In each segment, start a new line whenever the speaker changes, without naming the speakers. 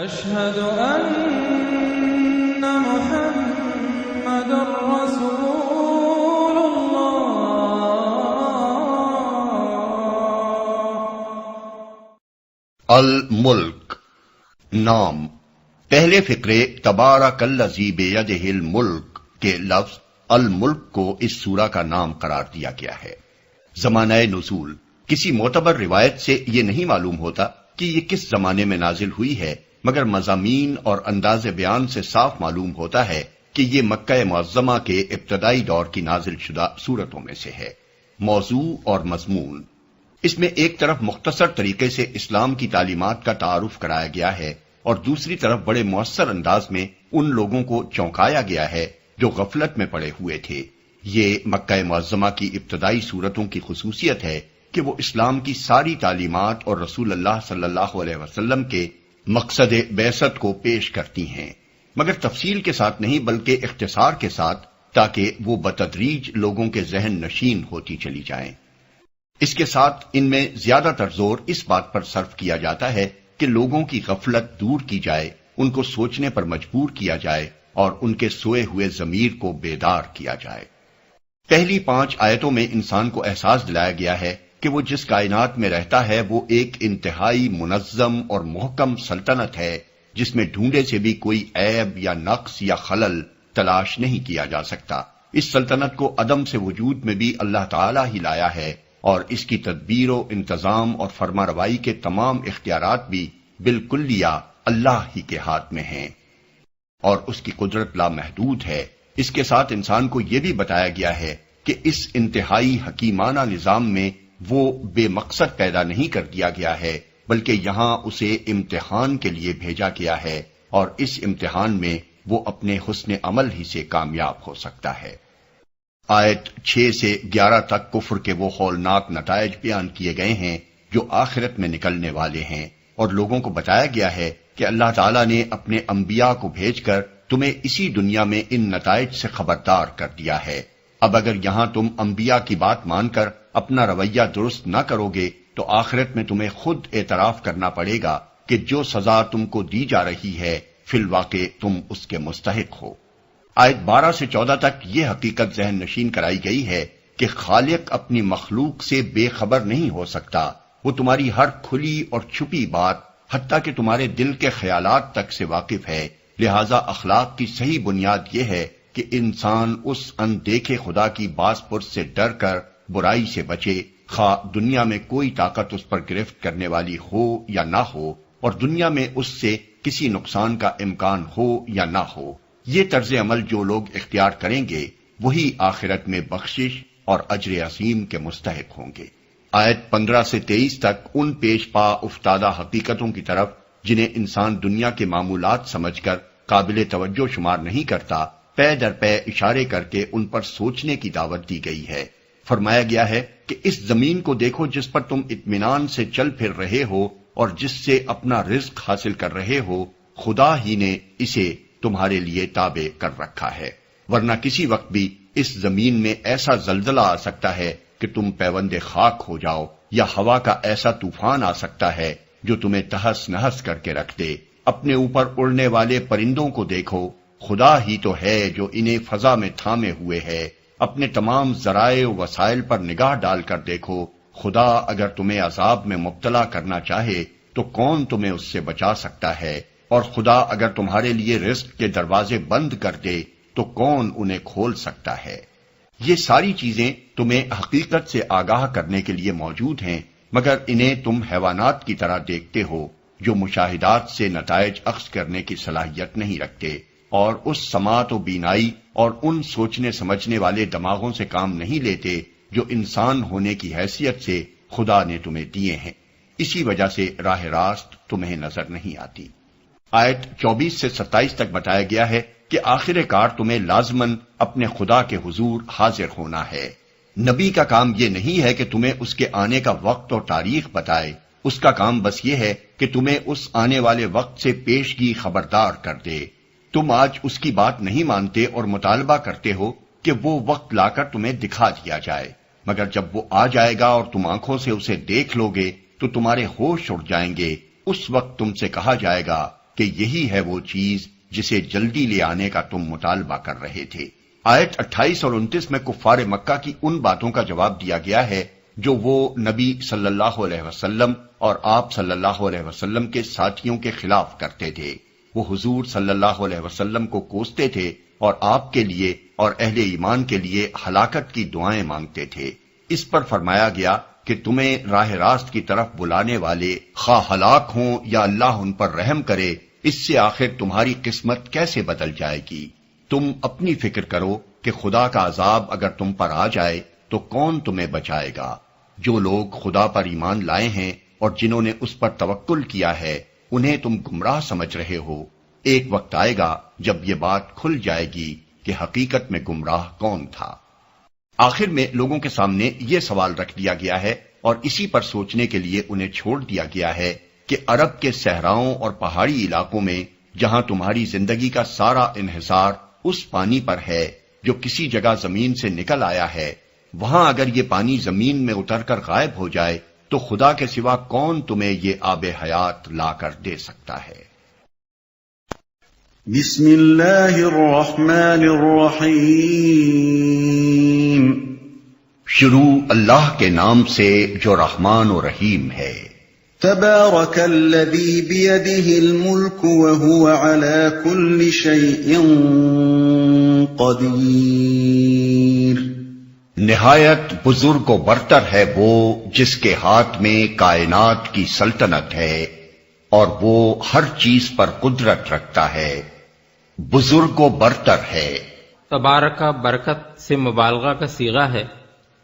اشہد ان محمد رسول اللہ۔
الملک نام پہلے فقرے تبارک الذی بیدہ الملک کے لفظ الملک کو اس سورہ کا نام قرار دیا گیا ہے۔ زمانہ نزول کسی معتبر روایت سے یہ نہیں معلوم ہوتا کہ یہ کس زمانے میں نازل ہوئی ہے، مگر مضامین اور انداز بیان سے صاف معلوم ہوتا ہے کہ یہ مکہ معظمہ کے ابتدائی دور کی نازل شدہ سورتوں میں سے ہے۔ موضوع اور مضمون اس میں ایک طرف مختصر طریقے سے اسلام کی تعلیمات کا تعارف کرایا گیا ہے اور دوسری طرف بڑے مؤثر انداز میں ان لوگوں کو چونکایا گیا ہے جو غفلت میں پڑے ہوئے تھے۔ یہ مکہ معظمہ کی ابتدائی سورتوں کی خصوصیت ہے کہ وہ اسلام کی ساری تعلیمات اور رسول اللہ صلی اللہ علیہ وسلم کے مقصد بعثت کو پیش کرتی ہیں، مگر تفصیل کے ساتھ نہیں بلکہ اختصار کے ساتھ، تاکہ وہ بتدریج لوگوں کے ذہن نشین ہوتی چلی جائیں۔ اس کے ساتھ ان میں زیادہ تر زور اس بات پر صرف کیا جاتا ہے کہ لوگوں کی غفلت دور کی جائے، ان کو سوچنے پر مجبور کیا جائے اور ان کے سوئے ہوئے ضمیر کو بیدار کیا جائے۔ پہلی 5 آیتوں میں انسان کو احساس دلایا گیا ہے کہ وہ جس کائنات میں رہتا ہے وہ ایک انتہائی منظم اور محکم سلطنت ہے، جس میں ڈھونڈے سے بھی کوئی عیب یا نقص یا خلل تلاش نہیں کیا جا سکتا۔ اس سلطنت کو عدم سے وجود میں بھی اللہ تعالی ہی لایا ہے اور اس کی تدبیر و انتظام اور فرمانروائی کے تمام اختیارات بھی بالکلیہ اللہ ہی کے ہاتھ میں ہیں اور اس کی قدرت لامحدود ہے۔ اس کے ساتھ انسان کو یہ بھی بتایا گیا ہے کہ اس انتہائی حکیمانہ نظام میں وہ بے مقصد پیدا نہیں کر دیا گیا ہے، بلکہ یہاں اسے امتحان کے لیے بھیجا گیا ہے اور اس امتحان میں وہ اپنے حسن عمل ہی سے کامیاب ہو سکتا ہے۔ آیت 6 سے 11 تک کفر کے وہ ہولناک نتائج بیان کیے گئے ہیں جو آخرت میں نکلنے والے ہیں، اور لوگوں کو بتایا گیا ہے کہ اللہ تعالیٰ نے اپنے انبیاء کو بھیج کر تمہیں اسی دنیا میں ان نتائج سے خبردار کر دیا ہے۔ اب اگر یہاں تم انبیاء کی بات مان کر اپنا رویہ درست نہ کرو گے تو آخرت میں تمہیں خود اعتراف کرنا پڑے گا کہ جو سزا تم کو دی جا رہی ہے فی الواقع تم اس کے مستحق ہو۔ آیت 12 سے 14 تک یہ حقیقت ذہن نشین کرائی گئی ہے کہ خالق اپنی مخلوق سے بے خبر نہیں ہو سکتا، وہ تمہاری ہر کھلی اور چھپی بات حتیٰ کہ تمہارے دل کے خیالات تک سے واقف ہے، لہذا اخلاق کی صحیح بنیاد یہ ہے کہ انسان اس اندیکھے خدا کی باز پرس سے ڈر کر برائی سے بچے، خواہ دنیا میں کوئی طاقت اس پر گرفت کرنے والی ہو یا نہ ہو، اور دنیا میں اس سے کسی نقصان کا امکان ہو یا نہ ہو۔ یہ طرز عمل جو لوگ اختیار کریں گے وہی آخرت میں بخشش اور اجر عظیم کے مستحق ہوں گے۔ آیت 15 سے 23 تک ان پیش پا افتادہ حقیقتوں کی طرف جنہیں انسان دنیا کے معمولات سمجھ کر قابل توجہ شمار نہیں کرتا، پے در پے اشارے کر کے ان پر سوچنے کی دعوت دی گئی ہے۔ فرمایا گیا ہے کہ اس زمین کو دیکھو جس پر تم اطمینان سے چل پھر رہے ہو اور جس سے اپنا رزق حاصل کر رہے ہو، خدا ہی نے اسے تمہارے لیے تابع کر رکھا ہے، ورنہ کسی وقت بھی اس زمین میں ایسا زلزلہ آ سکتا ہے کہ تم پیوند خاک ہو جاؤ، یا ہوا کا ایسا طوفان آ سکتا ہے جو تمہیں تہس نہس کر کے رکھ دے۔ اپنے اوپر اڑنے والے پرندوں کو دیکھو، خدا ہی تو ہے جو انہیں فضا میں تھامے ہوئے ہے۔ اپنے تمام ذرائع و وسائل پر نگاہ ڈال کر دیکھو، خدا اگر تمہیں عذاب میں مبتلا کرنا چاہے تو کون تمہیں اس سے بچا سکتا ہے، اور خدا اگر تمہارے لیے رزق کے دروازے بند کر دے تو کون انہیں کھول سکتا ہے۔ یہ ساری چیزیں تمہیں حقیقت سے آگاہ کرنے کے لیے موجود ہیں، مگر انہیں تم حیوانات کی طرح دیکھتے ہو جو مشاہدات سے نتائج اخذ کرنے کی صلاحیت نہیں رکھتے، اور اس سماعت و بینائی اور ان سوچنے سمجھنے والے دماغوں سے کام نہیں لیتے جو انسان ہونے کی حیثیت سے خدا نے تمہیں دیے ہیں، اسی وجہ سے راہ راست تمہیں نظر نہیں آتی۔ آیت 24 سے 27 تک بتایا گیا ہے کہ آخر کار تمہیں لازماً اپنے خدا کے حضور حاضر ہونا ہے۔ نبی کا کام یہ نہیں ہے کہ تمہیں اس کے آنے کا وقت اور تاریخ بتائے، اس کا کام بس یہ ہے کہ تمہیں اس آنے والے وقت سے پیشگی خبردار کر دے۔ تم آج اس کی بات نہیں مانتے اور مطالبہ کرتے ہو کہ وہ وقت لا کر تمہیں دکھا دیا جائے، مگر جب وہ آ جائے گا اور تم آنکھوں سے اسے دیکھ لو گے تو تمہارے ہوش اڑ جائیں گے۔ اس وقت تم سے کہا جائے گا کہ یہی ہے وہ چیز جسے جلدی لے آنے کا تم مطالبہ کر رہے تھے۔ آیت 28 اور 29 میں کفار مکہ کی ان باتوں کا جواب دیا گیا ہے جو وہ نبی صلی اللہ علیہ وسلم اور آپ صلی اللہ علیہ وسلم کے ساتھیوں کے خلاف کرتے تھے۔ وہ حضور صلی اللہ علیہ وسلم کو کوستے تھے اور آپ کے لیے اور اہل ایمان کے لیے ہلاکت کی دعائیں مانگتے تھے۔ اس پر فرمایا گیا کہ تمہیں راہ راست کی طرف بلانے والے خواہ ہلاک ہوں یا اللہ ان پر رحم کرے، اس سے آخر تمہاری قسمت کیسے بدل جائے گی؟ تم اپنی فکر کرو کہ خدا کا عذاب اگر تم پر آ جائے تو کون تمہیں بچائے گا؟ جو لوگ خدا پر ایمان لائے ہیں اور جنہوں نے اس پر توکل کیا ہے انہیں تم گمراہ سمجھ رہے ہو۔ ایک وقت آئے گا جب یہ بات کھل جائے گی کہ حقیقت میں گمراہ کون تھا۔ آخر میں لوگوں کے سامنے یہ سوال رکھ دیا گیا ہے اور اسی پر سوچنے کے لیے انہیں چھوڑ دیا گیا ہے کہ عرب کے صحراؤں اور پہاڑی علاقوں میں جہاں تمہاری زندگی کا سارا انحصار اس پانی پر ہے جو کسی جگہ زمین سے نکل آیا ہے، وہاں اگر یہ پانی زمین میں اتر کر غائب ہو جائے تو خدا کے سوا کون تمہیں یہ آب حیات لا کر دے سکتا ہے؟
بسم اللہ الرحمن الرحیم۔
شروع اللہ کے نام سے جو رحمان و رحیم ہے۔
تبارک الذی بیدہ الملک وہو علی کل شیء قدیر۔
نہایت بزرگ و برتر ہے وہ جس کے ہاتھ میں کائنات کی سلطنت ہے اور وہ ہر چیز پر قدرت رکھتا ہے، بزرگ و برتر ہے۔
تبارکہ برکت سے مبالغہ کا صیغہ ہے۔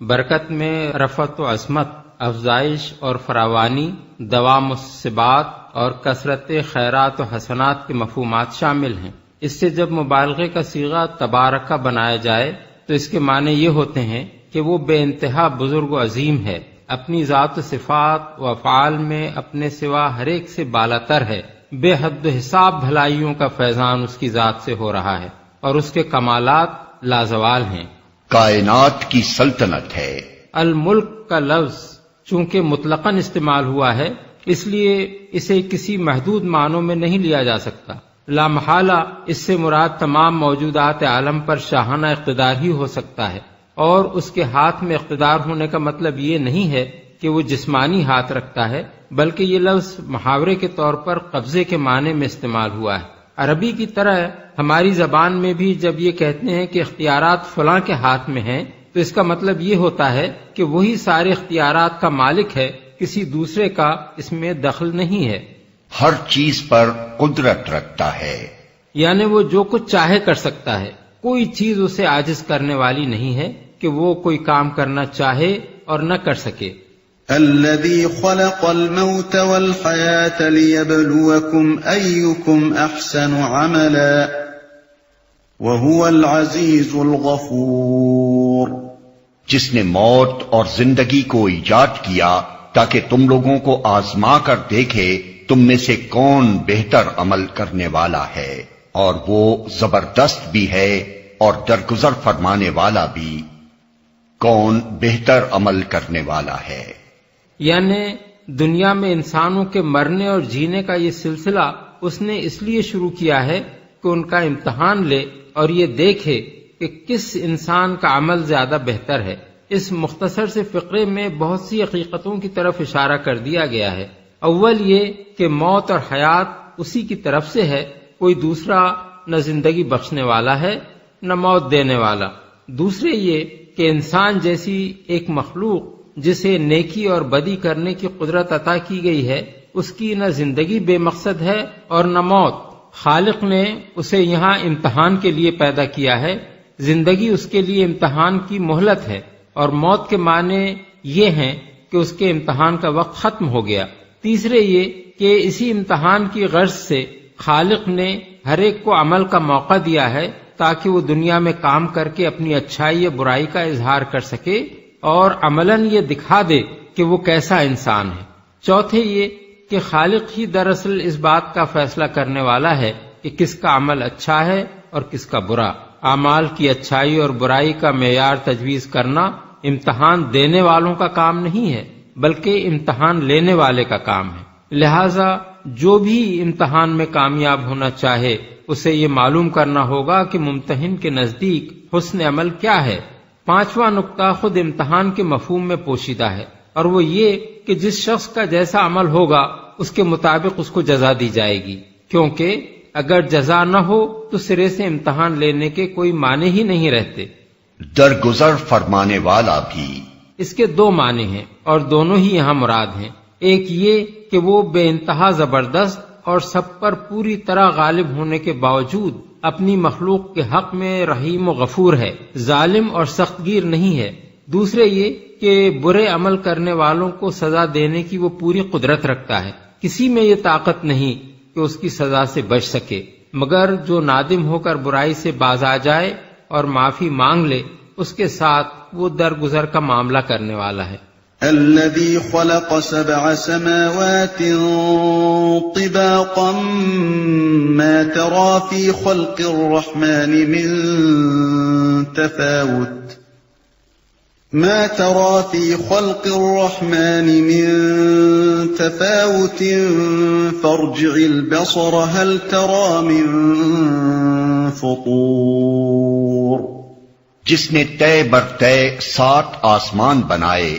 برکت میں رفعت و عظمت، افزائش اور فراوانی، دوام الثبات اور کثرت خیرات و حسنات کے مفہومات شامل ہیں۔ اس سے جب مبالغے کا صیغہ تبارکہ بنایا جائے تو اس کے معنی یہ ہوتے ہیں کہ وہ بے انتہا بزرگ و عظیم ہے، اپنی ذات و صفات و افعال میں اپنے سوا ہر ایک سے بالاتر ہے، بے حد و حساب بھلائیوں کا فیضان اس کی ذات سے ہو رہا ہے اور اس کے کمالات لازوال ہیں۔
کائنات کی سلطنت ہے۔
الملک کا لفظ چونکہ مطلقاً استعمال ہوا ہے اس لیے اسے کسی محدود معنوں میں نہیں لیا جا سکتا۔ لا محالہ اس سے مراد تمام موجودات عالم پر شاہانہ اقتدار ہی ہو سکتا ہے، اور اس کے ہاتھ میں اقتدار ہونے کا مطلب یہ نہیں ہے کہ وہ جسمانی ہاتھ رکھتا ہے، بلکہ یہ لفظ محاورے کے طور پر قبضے کے معنی میں استعمال ہوا ہے۔ عربی کی طرح ہماری زبان میں بھی جب یہ کہتے ہیں کہ اختیارات فلاں کے ہاتھ میں ہیں تو اس کا مطلب یہ ہوتا ہے کہ وہی سارے اختیارات کا مالک ہے، کسی دوسرے کا اس میں دخل نہیں ہے۔
ہر چیز پر قدرت رکھتا ہے،
یعنی وہ جو کچھ چاہے کر سکتا ہے، کوئی چیز اسے عاجز کرنے والی نہیں ہے کہ وہ کوئی کام کرنا چاہے اور نہ کر سکے۔
الذي خلق الموت والحياة ليبلوكم أيكم أحسن عملا وهو العزيز الغفور۔
جس نے موت اور زندگی کو ایجاد کیا تاکہ تم لوگوں کو آزما کر دیکھے تم میں سے کون بہتر عمل کرنے والا ہے، اور وہ زبردست بھی ہے اور درگزر فرمانے والا بھی۔ کون بہتر عمل کرنے والا ہے؟
یعنی دنیا میں انسانوں کے مرنے اور جینے کا یہ سلسلہ اس نے اس لیے شروع کیا ہے کہ ان کا امتحان لے اور یہ دیکھے کہ کس انسان کا عمل زیادہ بہتر ہے۔ اس مختصر سے فقرے میں بہت سی حقیقتوں کی طرف اشارہ کر دیا گیا ہے۔ اول یہ کہ موت اور حیات اسی کی طرف سے ہے، کوئی دوسرا نہ زندگی بخشنے والا ہے نہ موت دینے والا۔ دوسرے یہ کہ انسان جیسی ایک مخلوق جسے نیکی اور بدی کرنے کی قدرت عطا کی گئی ہے، اس کی نہ زندگی بے مقصد ہے اور نہ موت۔ خالق نے اسے یہاں امتحان کے لیے پیدا کیا ہے، زندگی اس کے لیے امتحان کی مہلت ہے، اور موت کے معنی یہ ہیں کہ اس کے امتحان کا وقت ختم ہو گیا۔ تیسرے یہ کہ اسی امتحان کی غرض سے خالق نے ہر ایک کو عمل کا موقع دیا ہے تاکہ وہ دنیا میں کام کر کے اپنی اچھائی یا برائی کا اظہار کر سکے اور عملاً یہ دکھا دے کہ وہ کیسا انسان ہے۔ چوتھے یہ کہ خالق ہی دراصل اس بات کا فیصلہ کرنے والا ہے کہ کس کا عمل اچھا ہے اور کس کا برا۔ اعمال کی اچھائی اور برائی کا معیار تجویز کرنا امتحان دینے والوں کا کام نہیں ہے بلکہ امتحان لینے والے کا کام ہے۔ لہذا جو بھی امتحان میں کامیاب ہونا چاہے اسے یہ معلوم کرنا ہوگا کہ ممتحن کے نزدیک حسن عمل کیا ہے۔ پانچواں نقطہ خود امتحان کے مفہوم میں پوشیدہ ہے، اور وہ یہ کہ جس شخص کا جیسا عمل ہوگا اس کے مطابق اس کو جزا دی جائے گی، کیونکہ اگر جزا نہ ہو تو سرے سے امتحان لینے کے کوئی معنی ہی نہیں رہتے۔
درگزر فرمانے والا بھی۔
اس کے دو معنی ہیں اور دونوں ہی یہاں مراد ہیں۔ ایک یہ کہ وہ بے انتہا زبردست اور سب پر پوری طرح غالب ہونے کے باوجود اپنی مخلوق کے حق میں رحیم و غفور ہے، ظالم اور سخت گیر نہیں ہے۔ دوسرے یہ کہ برے عمل کرنے والوں کو سزا دینے کی وہ پوری قدرت رکھتا ہے، کسی میں یہ طاقت نہیں کہ اس کی سزا سے بچ سکے، مگر جو نادم ہو کر برائی سے باز آ جائے اور معافی مانگ لے اس کے ساتھ وہ درگزر کا معاملہ کرنے والا ہے۔
الذي خلق 7 سماوات طباقا ما ترى في خلق الرحمن من تفاوت فارجع البصر هل ترى من فطور۔
جس نے طے بر طے 7 آسمان بنائے،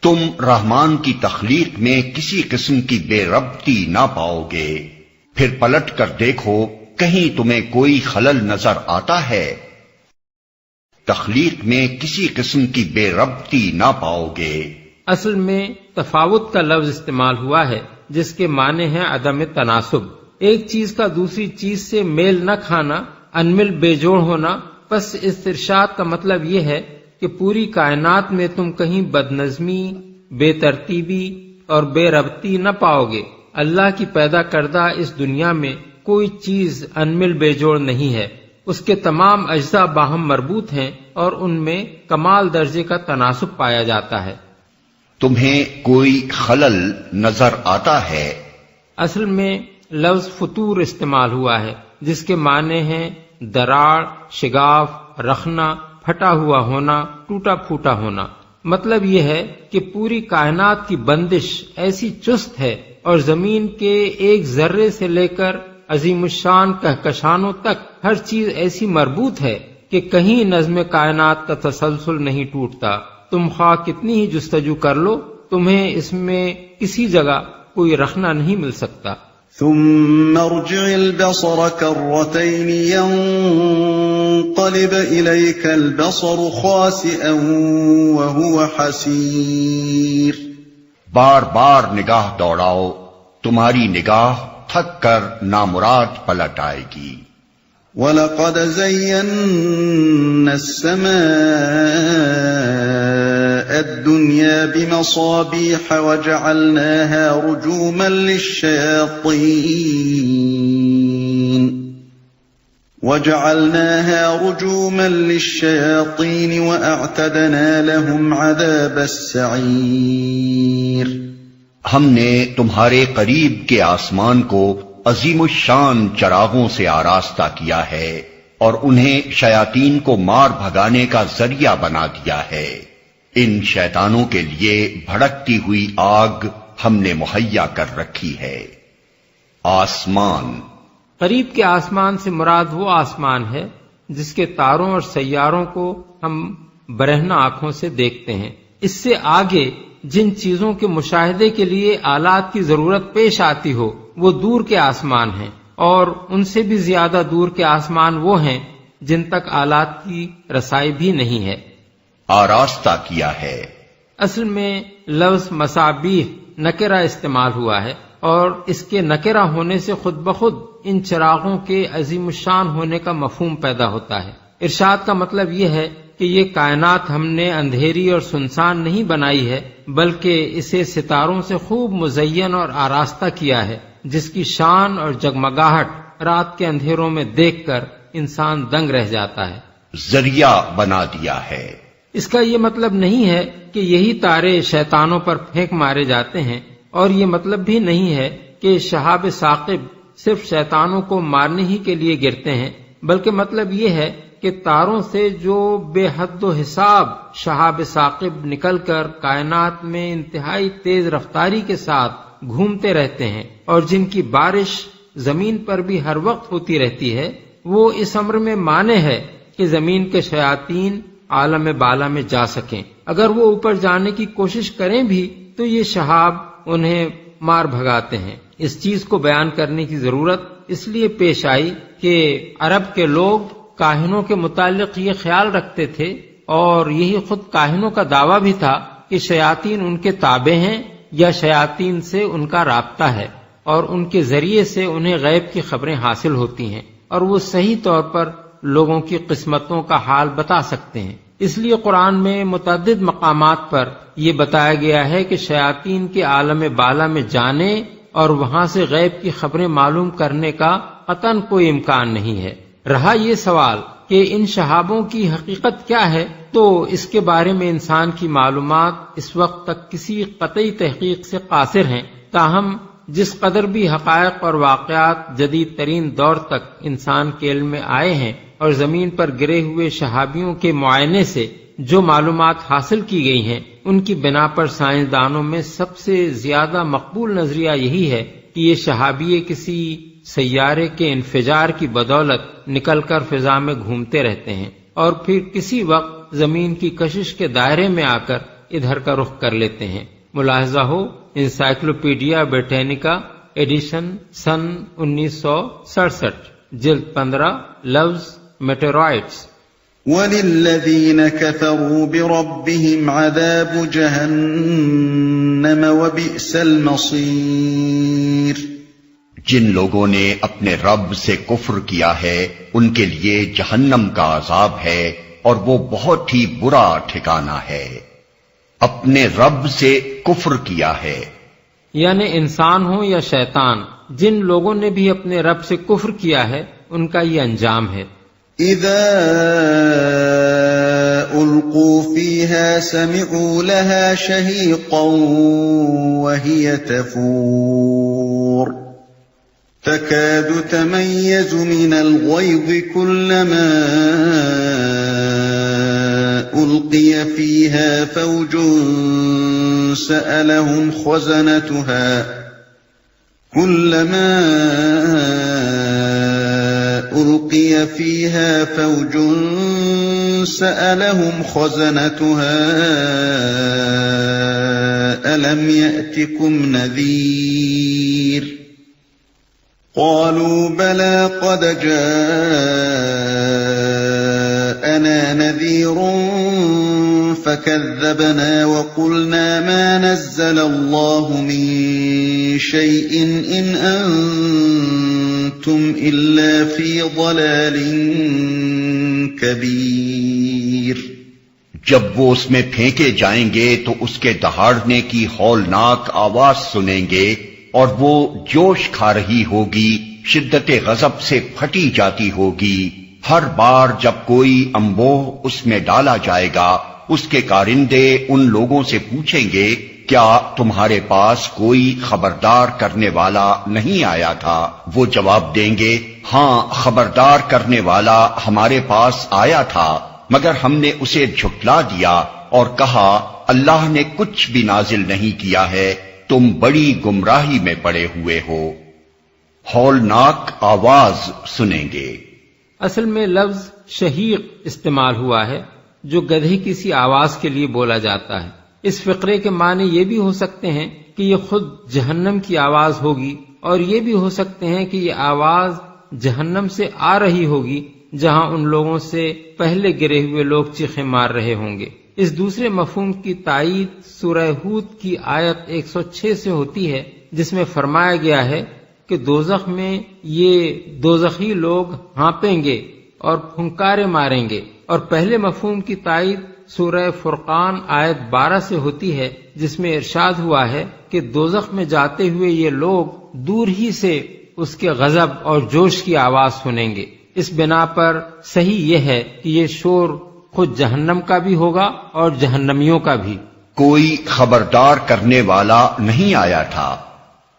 تم رحمان کی تخلیق میں کسی قسم کی بے ربطی نہ پاؤ گے، پھر پلٹ کر دیکھو کہیں تمہیں کوئی خلل نظر آتا ہے؟ تخلیق میں کسی قسم کی بے ربطی نہ پاؤ گے۔
اصل میں تفاوت کا لفظ استعمال ہوا ہے جس کے معنی ہیں عدم تناسب، ایک چیز کا دوسری چیز سے میل نہ کھانا، انمل بے جوڑ ہونا۔ بس اس ارشاد کا مطلب یہ ہے کہ پوری کائنات میں تم کہیں بدنظمی، بے ترتیبی اور بے ربطی نہ پاؤ گے۔ اللہ کی پیدا کردہ اس دنیا میں کوئی چیز انمل بے جوڑ نہیں ہے، اس کے تمام اجزاء باہم مربوط ہیں اور ان میں کمال درجے کا تناسب پایا جاتا ہے۔
تمہیں کوئی خلل نظر آتا ہے؟
اصل میں لفظ فطور استعمال ہوا ہے جس کے معنی ہیں دراڑ، شگاف، رخنا، پھٹا ہوا ہونا، ٹوٹا پھوٹا ہونا۔ مطلب یہ ہے کہ پوری کائنات کی بندش ایسی چست ہے اور زمین کے ایک ذرے سے لے کر عظیم الشان کہکشانوں تک ہر چیز ایسی مربوط ہے کہ کہیں نظم کائنات کا تسلسل نہیں ٹوٹتا۔ تم خواہ کتنی ہی جستجو کر لو، تمہیں اس میں کسی جگہ کوئی رخنا نہیں مل سکتا۔
ثم ارجع البصر كرتين ينقلب إليك البصر خاسئا وهو حسير۔
بار بار نگاہ دوڑاؤ، تمہاری نگاہ تھک کر نامراد پلٹ آئے گی۔
وَلَقَدْ زَيَّنَّا السَّمَاءَ الدُّنْيَا بِمَصَابِيحَ وَجَعَلْنَاهَا رُجُومًا لِلشَّيَاطِينِ وَأَعْتَدْنَا لَهُمْ عَذَابَ السَّعِيرِ۔
ہم نے تمہارے قریب کے آسمان کو عظیم الشان چراغوں سے آراستہ کیا ہے اور انہیں شیاطین کو مار بھگانے کا ذریعہ بنا دیا ہے۔ ان شیطانوں کے لیے بھڑکتی ہوئی آگ ہم نے مہیا کر رکھی ہے۔ آسمان،
قریب کے آسمان سے مراد وہ آسمان ہے جس کے تاروں اور سیاروں کو ہم برہنہ آنکھوں سے دیکھتے ہیں۔ اس سے آگے جن چیزوں کے مشاہدے کے لیے آلات کی ضرورت پیش آتی ہو وہ دور کے آسمان ہیں، اور ان سے بھی زیادہ دور کے آسمان وہ ہیں جن تک آلات کی رسائی بھی نہیں ہے۔
آراستہ کیا ہے۔
اصل میں لفظ مصابیح نکرہ استعمال ہوا ہے اور اس کے نکرہ ہونے سے خود بخود ان چراغوں کے عظیم الشان ہونے کا مفہوم پیدا ہوتا ہے۔ ارشاد کا مطلب یہ ہے کہ یہ کائنات ہم نے اندھیری اور سنسان نہیں بنائی ہے، بلکہ اسے ستاروں سے خوب مزین اور آراستہ کیا ہے، جس کی شان اور جگمگاہٹ رات کے اندھیروں میں دیکھ کر انسان دنگ رہ جاتا ہے۔
ذریعہ بنا دیا ہے۔
اس کا یہ مطلب نہیں ہے کہ یہی تارے شیطانوں پر پھینک مارے جاتے ہیں، اور یہ مطلب بھی نہیں ہے کہ شہاب ثاقب صرف شیطانوں کو مارنے ہی کے لیے گرتے ہیں، بلکہ مطلب یہ ہے کہ تاروں سے جو بے حد و حساب شہاب ثاقب نکل کر کائنات میں انتہائی تیز رفتاری کے ساتھ گھومتے رہتے ہیں اور جن کی بارش زمین پر بھی ہر وقت ہوتی رہتی ہے، وہ اس امر میں مانع ہے کہ زمین کے شیاطین عالم بالا میں جا سکیں۔ اگر وہ اوپر جانے کی کوشش کریں بھی تو یہ شہاب انہیں مار بھگاتے ہیں۔ اس چیز کو بیان کرنے کی ضرورت اس لیے پیش آئی کہ عرب کے لوگ کاہنوں کے متعلق یہ خیال رکھتے تھے، اور یہی خود کاہنوں کا دعویٰ بھی تھا کہ شیاطین ان کے تابع ہیں یا شیاطین سے ان کا رابطہ ہے، اور ان کے ذریعے سے انہیں غیب کی خبریں حاصل ہوتی ہیں، اور وہ صحیح طور پر لوگوں کی قسمتوں کا حال بتا سکتے ہیں۔ اس لیے قرآن میں متعدد مقامات پر یہ بتایا گیا ہے کہ شیاطین کے عالم بالا میں جانے اور وہاں سے غیب کی خبریں معلوم کرنے کا قطعاً کوئی امکان نہیں ہے۔ رہا یہ سوال کہ ان شہابوں کی حقیقت کیا ہے، تو اس کے بارے میں انسان کی معلومات اس وقت تک کسی قطعی تحقیق سے قاصر ہیں۔ تاہم جس قدر بھی حقائق اور واقعات جدید ترین دور تک انسان کے علم میں آئے ہیں، اور زمین پر گرے ہوئے شہابیوں کے معائنے سے جو معلومات حاصل کی گئی ہیں، ان کی بنا پر سائنسدانوں میں سب سے زیادہ مقبول نظریہ یہی ہے کہ یہ شہابیے کسی سیارے کے انفجار کی بدولت نکل کر فضا میں گھومتے رہتے ہیں اور پھر کسی وقت زمین کی کشش کے دائرے میں آ کر ادھر کا رخ کر لیتے ہیں۔ ملاحظہ ہو انسائکلوپیڈیا بریٹینیکا ایڈیشن سن 1967 جلد 15 لفظ میٹیورائٹس۔
وَلِلَّذِينَ كَفَرُوا بِرَبِّهِمْ عَذَابُ جَهَنَّمَ وَبِئْسَ الْمَصِيرُ۔
جن لوگوں نے اپنے رب سے کفر کیا ہے ان کے لیے جہنم کا عذاب ہے اور وہ بہت ہی برا ٹھکانہ ہے۔ اپنے رب سے کفر کیا ہے
یعنی انسان ہو یا شیطان، جن لوگوں نے بھی اپنے رب سے کفر کیا ہے ان کا یہ انجام ہے۔
اذا القوا فيها سمعوا لها شهيقا وهي تفور تكاد تميز من الغيظ كلما ألقي فيها فوج سألهم خزنتها ألقي فيها فوج سألهم خزنتها ألم يأتكم نذير قالوا بلى قد جاءنا نذير فكذبنا وقلنا ما نزل الله من شيء إن أنتم إلا في ضلال كبير۔
جب وہ اس میں پھینکے جائیں گے تو اس کے دہاڑنے کی ہولناک آواز سنیں گے اور وہ جوش کھا رہی ہوگی، شدت غضب سے پھٹی جاتی ہوگی۔ ہر بار جب کوئی انبوہ اس میں ڈالا جائے گا اس کے کارندے ان لوگوں سے پوچھیں گے کیا تمہارے پاس کوئی خبردار کرنے والا نہیں آیا تھا؟ وہ جواب دیں گے ہاں خبردار کرنے والا ہمارے پاس آیا تھا مگر ہم نے اسے جھٹلا دیا اور کہا اللہ نے کچھ بھی نازل نہیں کیا ہے، تم بڑی گمراہی میں پڑے ہوئے ہو۔ ہولناک آواز سنیں گے۔
اصل میں لفظ شہیق استعمال ہوا ہے جو گدھے کی سی آواز کے لیے بولا جاتا ہے۔ اس فقرے کے معنی یہ بھی ہو سکتے ہیں کہ یہ خود جہنم کی آواز ہوگی، اور یہ بھی ہو سکتے ہیں کہ یہ آواز جہنم سے آ رہی ہوگی جہاں ان لوگوں سے پہلے گرے ہوئے لوگ چیخیں مار رہے ہوں گے۔ اس دوسرے مفہوم کی تائید سورہ ہود کی آیت 106 سے ہوتی ہے جس میں فرمایا گیا ہے کہ دوزخ میں یہ دوزخی لوگ ہانپیں گے اور پھنکارے ماریں گے، اور پہلے مفہوم کی تائید سورہ فرقان آیت 12 سے ہوتی ہے جس میں ارشاد ہوا ہے کہ دوزخ میں جاتے ہوئے یہ لوگ دور ہی سے اس کے غضب اور جوش کی آواز سنیں گے۔ اس بنا پر صحیح یہ ہے کہ یہ شور خود جہنم کا بھی ہوگا اور جہنمیوں کا بھی۔
کوئی خبردار کرنے والا نہیں آیا تھا۔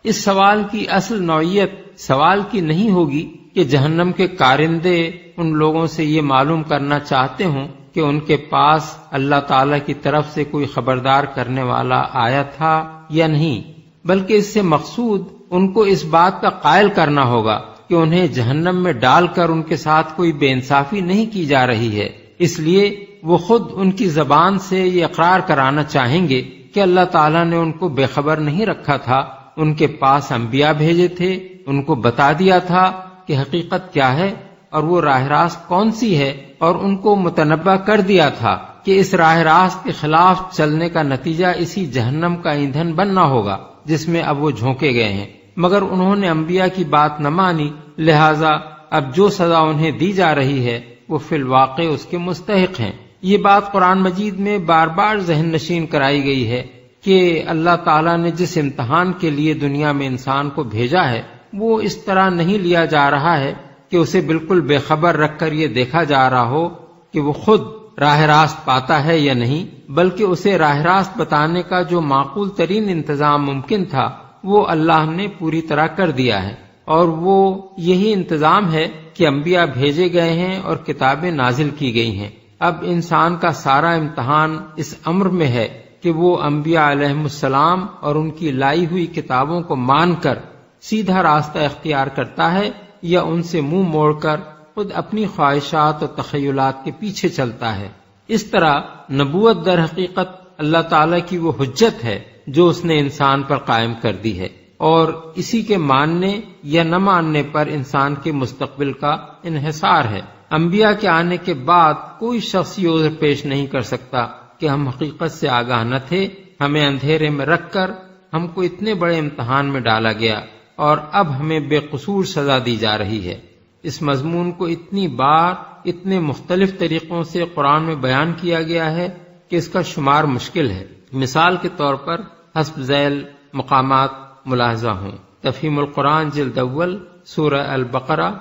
اس سوال کی اصل نوعیت سوال کی نہیں ہوگی کہ جہنم کے کارندے ان لوگوں سے یہ معلوم کرنا چاہتے ہوں کہ ان کے پاس اللہ تعالی کی طرف سے کوئی خبردار کرنے والا آیا تھا یا نہیں، بلکہ اس سے مقصود ان کو اس بات کا قائل کرنا ہوگا کہ انہیں جہنم میں ڈال کر ان کے ساتھ کوئی بے انصافی نہیں کی جا رہی ہے. اس لیے وہ خود ان کی زبان سے یہ اقرار کرانا چاہیں گے کہ اللہ تعالیٰ نے ان کو بے خبر نہیں رکھا تھا. ان کے پاس انبیاء بھیجے تھے، ان کو بتا دیا تھا کہ حقیقت کیا ہے اور وہ راہ راست کون سی ہے، اور ان کو متنبہ کر دیا تھا کہ اس راہ راست کے خلاف چلنے کا نتیجہ اسی جہنم کا ایندھن بننا ہوگا جس میں اب وہ جھونکے گئے ہیں. مگر انہوں نے انبیاء کی بات نہ مانی، لہذا اب جو سزا انہیں دی جا رہی ہے وہ فی الواقع اس کے مستحق ہیں. یہ بات قرآن مجید میں بار بار ذہن نشین کرائی گئی ہے کہ اللہ تعالیٰ نے جس امتحان کے لیے دنیا میں انسان کو بھیجا ہے وہ اس طرح نہیں لیا جا رہا ہے کہ اسے بالکل بے خبر رکھ کر یہ دیکھا جا رہا ہو کہ وہ خود راہ راست پاتا ہے یا نہیں، بلکہ اسے راہ راست بتانے کا جو معقول ترین انتظام ممکن تھا وہ اللہ نے پوری طرح کر دیا ہے. اور وہ یہی انتظام ہے کہ انبیاء بھیجے گئے ہیں اور کتابیں نازل کی گئی ہیں. اب انسان کا سارا امتحان اس امر میں ہے کہ وہ انبیاء علیہم السلام اور ان کی لائی ہوئی کتابوں کو مان کر سیدھا راستہ اختیار کرتا ہے یا ان سے منہ موڑ کر خود اپنی خواہشات اور تخیلات کے پیچھے چلتا ہے. اس طرح نبوت در حقیقت اللہ تعالیٰ کی وہ حجت ہے جو اس نے انسان پر قائم کر دی ہے، اور اسی کے ماننے یا نہ ماننے پر انسان کے مستقبل کا انحصار ہے. انبیاء کے آنے کے بعد کوئی شخص یہ عذر پیش نہیں کر سکتا کہ ہم حقیقت سے آگاہ نہ تھے، ہمیں اندھیرے میں رکھ کر ہم کو اتنے بڑے امتحان میں ڈالا گیا اور اب ہمیں بے قصور سزا دی جا رہی ہے. اس مضمون کو اتنی بار اتنے مختلف طریقوں سے قرآن میں بیان کیا گیا ہے کہ اس کا شمار مشکل ہے. مثال کے طور پر حسب ذیل مقامات ملاحظہ ہوں. تفہیم القرآن جلد اول سورہ البقرہ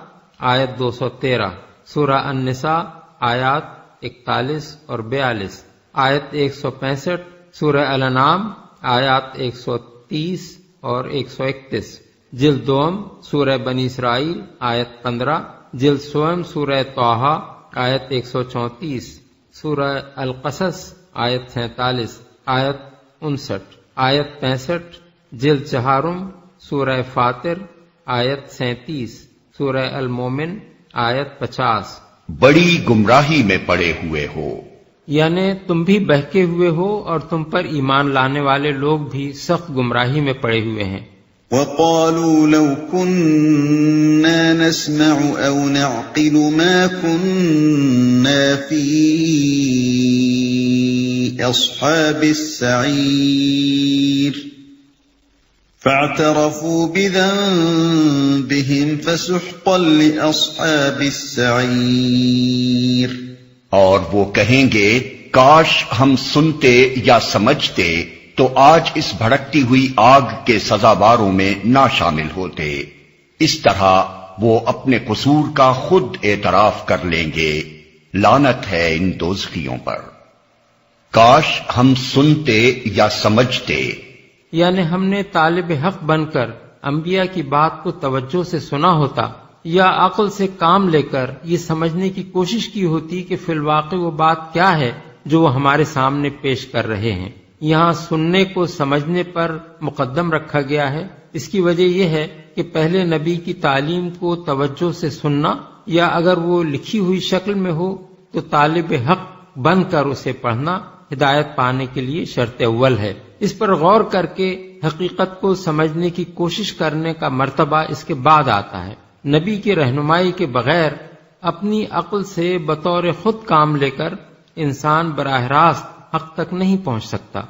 آیت 213، سورہ النساء آیات 41 اور 42، آیت 165، سورہ الانعام آیات 130 اور 131، جلد دوم سورہ بنی اسرائیل آیت 15، جلد سوم سورہ طٰہٰ آیت 134، سورہ القصص آیت 47، آیت 59، آیت 65، جلد چہارم سورہ فاطر آیت 37، سورہ المومن آیت 50۔
بڑی گمراہی میں پڑے ہوئے ہو،
یعنی تم بھی بہکے ہوئے ہو اور تم پر ایمان لانے والے لوگ بھی سخت گمراہی میں پڑے ہوئے ہیں۔
وَقَالُوا لَوْ كُنَّا نَسْمَعُ أَوْ نَعْقِلُ مَا كُنَّا فِي أَصْحَابِ السَّعِيرِ فَاعْتَرَفُوا بِذَنبِهِمْ فَسُحْقًا لِأَصْحَابِ السَّعِيرِ۔
اور وہ کہیں گے کاش ہم سنتے یا سمجھتے تو آج اس بھڑکتی ہوئی آگ کے سزاواروں میں نہ شامل ہوتے۔ اس طرح وہ اپنے قصور کا خود اعتراف کر لیں گے۔ لعنت ہے ان دوزخیوں پر۔ کاش ہم سنتے یا سمجھتے،
یعنی ہم نے طالب حق بن کر انبیاء کی بات کو توجہ سے سنا ہوتا یا عقل سے کام لے کر یہ سمجھنے کی کوشش کی ہوتی کہ فی الواقع وہ بات کیا ہے جو وہ ہمارے سامنے پیش کر رہے ہیں۔ یہاں سننے کو سمجھنے پر مقدم رکھا گیا ہے۔ اس کی وجہ یہ ہے کہ پہلے نبی کی تعلیم کو توجہ سے سننا، یا اگر وہ لکھی ہوئی شکل میں ہو تو طالب حق بن کر اسے پڑھنا ہدایت پانے کے لیے شرط اول ہے۔ اس پر غور کر کے حقیقت کو سمجھنے کی کوشش کرنے کا مرتبہ اس کے بعد آتا ہے۔ نبی کی رہنمائی کے بغیر اپنی عقل سے بطور خود کام لے کر انسان براہ راست حق تک نہیں پہنچ سکتا۔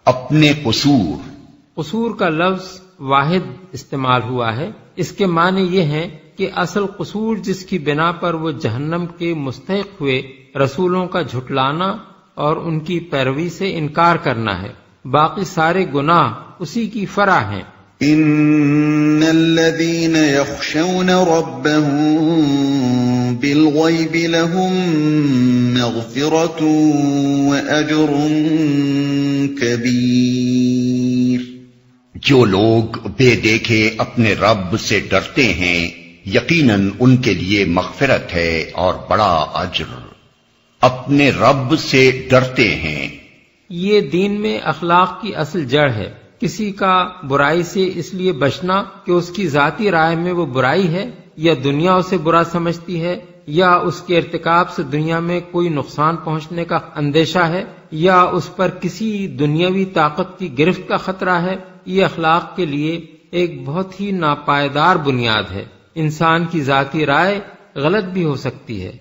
اپنے قصور،
قصور کا لفظ واحد استعمال ہوا ہے۔ اس کے معنی یہ ہیں کہ اصل قصور جس کی بنا پر وہ جہنم کے مستحق ہوئے رسولوں کا جھٹلانا اور ان کی پیروی سے انکار کرنا ہے۔ باقی سارے گناہ اسی کی فرع ہیں۔
ان الذين يخشون ربهم بالغيب لهم مغفرة واجر كبير۔
جو لوگ بے دیکھے اپنے رب سے ڈرتے ہیں یقیناً ان کے لیے مغفرت ہے اور بڑا اجر۔ اپنے رب سے ڈرتے ہیں،
یہ دین میں اخلاق کی اصل جڑ ہے کسی کا برائی سے اس لیے بچنا کہ اس کی ذاتی رائے میں وہ برائی ہے، یا دنیا اسے برا سمجھتی ہے، یا اس کے ارتکاب سے دنیا میں کوئی نقصان پہنچنے کا اندیشہ ہے، یا اس پر کسی دنیاوی طاقت کی گرفت کا خطرہ ہے، یہ اخلاق کے لیے ایک بہت ہی ناپائیدار بنیاد ہے۔ انسان کی ذاتی رائے غلط بھی ہو سکتی ہے،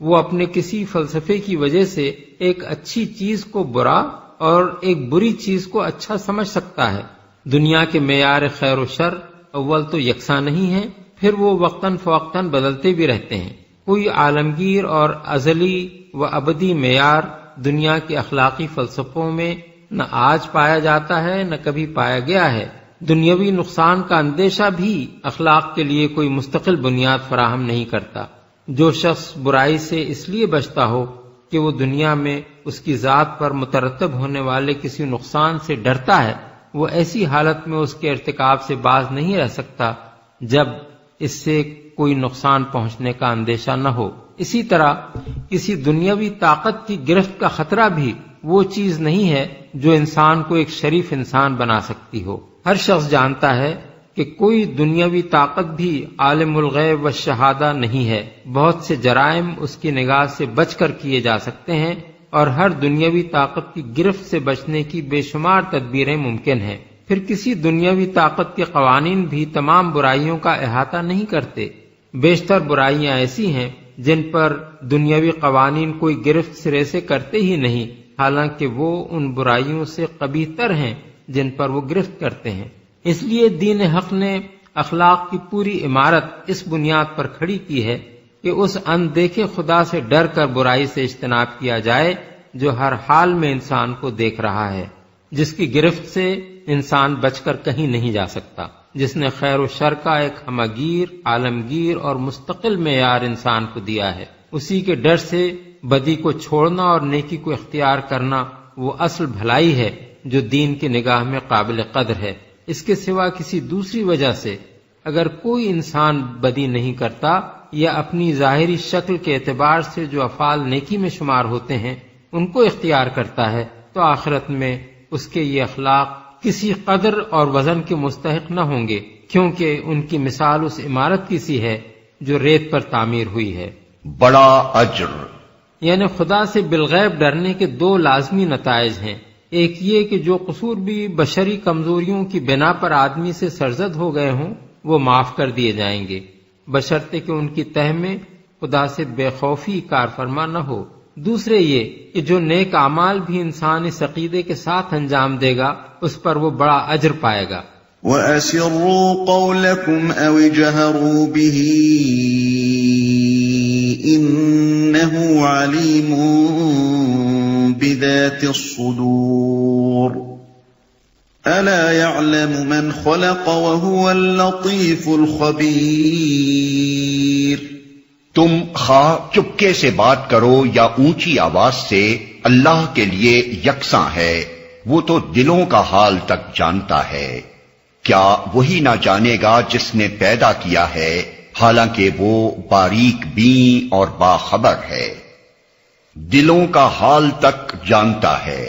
وہ اپنے کسی فلسفے کی وجہ سے ایک اچھی چیز کو برا اور ایک بری چیز کو اچھا سمجھ سکتا ہے۔ دنیا کے معیار خیر و شر اول تو یکساں نہیں ہیں، پھر وہ وقتاً فوقتاً بدلتے بھی رہتے ہیں۔ کوئی عالمگیر اور ازلی و ابدی معیار دنیا کے اخلاقی فلسفوں میں نہ آج پایا جاتا ہے نہ کبھی پایا گیا ہے۔ دنیاوی نقصان کا اندیشہ بھی اخلاق کے لیے کوئی مستقل بنیاد فراہم نہیں کرتا۔ جو شخص برائی سے اس لیے بچتا ہو کہ وہ دنیا میں اس کی ذات پر مترتب ہونے والے کسی نقصان سے ڈرتا ہے، وہ ایسی حالت میں اس کے ارتکاب سے باز نہیں رہ سکتا جب اس سے کوئی نقصان پہنچنے کا اندیشہ نہ ہو۔ اسی طرح کسی دنیاوی طاقت کی گرفت کا خطرہ بھی وہ چیز نہیں ہے جو انسان کو ایک شریف انسان بنا سکتی ہو۔ ہر شخص جانتا ہے کہ کوئی دنیاوی طاقت بھی عالم الغیب و شہادہ نہیں ہے۔ بہت سے جرائم اس کی نگاہ سے بچ کر کیے جا سکتے ہیں، اور ہر دنیاوی طاقت کی گرفت سے بچنے کی بے شمار تدبیریں ممکن ہیں۔ پھر کسی دنیاوی طاقت کے قوانین بھی تمام برائیوں کا احاطہ نہیں کرتے۔ بیشتر برائیاں ایسی ہیں جن پر دنیاوی قوانین کوئی گرفت سرے سے کرتے ہی نہیں، حالانکہ وہ ان برائیوں سے قبیح تر ہیں جن پر وہ گرفت کرتے ہیں۔ اس لیے دین حق نے اخلاق کی پوری عمارت اس بنیاد پر کھڑی کی ہے کہ اس اندیکھے خدا سے ڈر کر برائی سے اجتناب کیا جائے جو ہر حال میں انسان کو دیکھ رہا ہے، جس کی گرفت سے انسان بچ کر کہیں نہیں جا سکتا، جس نے خیر و شر کا ایک ہمگیر، عالمگیر اور مستقل معیار انسان کو دیا ہے۔ اسی کے ڈر سے بدی کو چھوڑنا اور نیکی کو اختیار کرنا وہ اصل بھلائی ہے جو دین کی نگاہ میں قابل قدر ہے۔ اس کے سوا کسی دوسری وجہ سے اگر کوئی انسان بدی نہیں کرتا یا اپنی ظاہری شکل کے اعتبار سے جو افعال نیکی میں شمار ہوتے ہیں ان کو اختیار کرتا ہے، تو آخرت میں اس کے یہ اخلاق کسی قدر اور وزن کے مستحق نہ ہوں گے، کیونکہ ان کی مثال اس عمارت کی سی ہے جو ریت پر تعمیر ہوئی ہے۔
بڑا اجر،
یعنی خدا سے بالغیب ڈرنے کے دو لازمی نتائج ہیں۔ ایک یہ کہ جو قصور بھی بشری کمزوریوں کی بنا پر آدمی سے سرزد ہو گئے ہوں وہ معاف کر دیے جائیں گے، بشرطے کہ ان کی تہ میں خدا سے بے خوفی کار فرما نہ ہو۔ دوسرے یہ کہ جو نیک اعمال بھی انسان اس عقیدے کے ساتھ انجام دے گا اس پر وہ بڑا اجر پائے گا۔
وَأَسِرُّوا قَوْلَكُمْ أَوِ اجْهَرُوا بِهِ إِنَّهُ عَلِيمٌ بِذَاتِ الصُّدُورِ أَلَا يَعْلَمُ مَنْ خَلَقَ وَهُوَ اللَّطِيفُ الْخَبِيرُ۔
تم خواہ چپکے سے بات کرو یا اونچی آواز سے، اللہ کے لیے یکساں ہے، وہ تو دلوں کا حال تک جانتا ہے۔ کیا وہی نہ جانے گا جس نے پیدا کیا ہے، حالانکہ وہ باریک بین اور باخبر ہے، دلوں کا حال تک جانتا ہے۔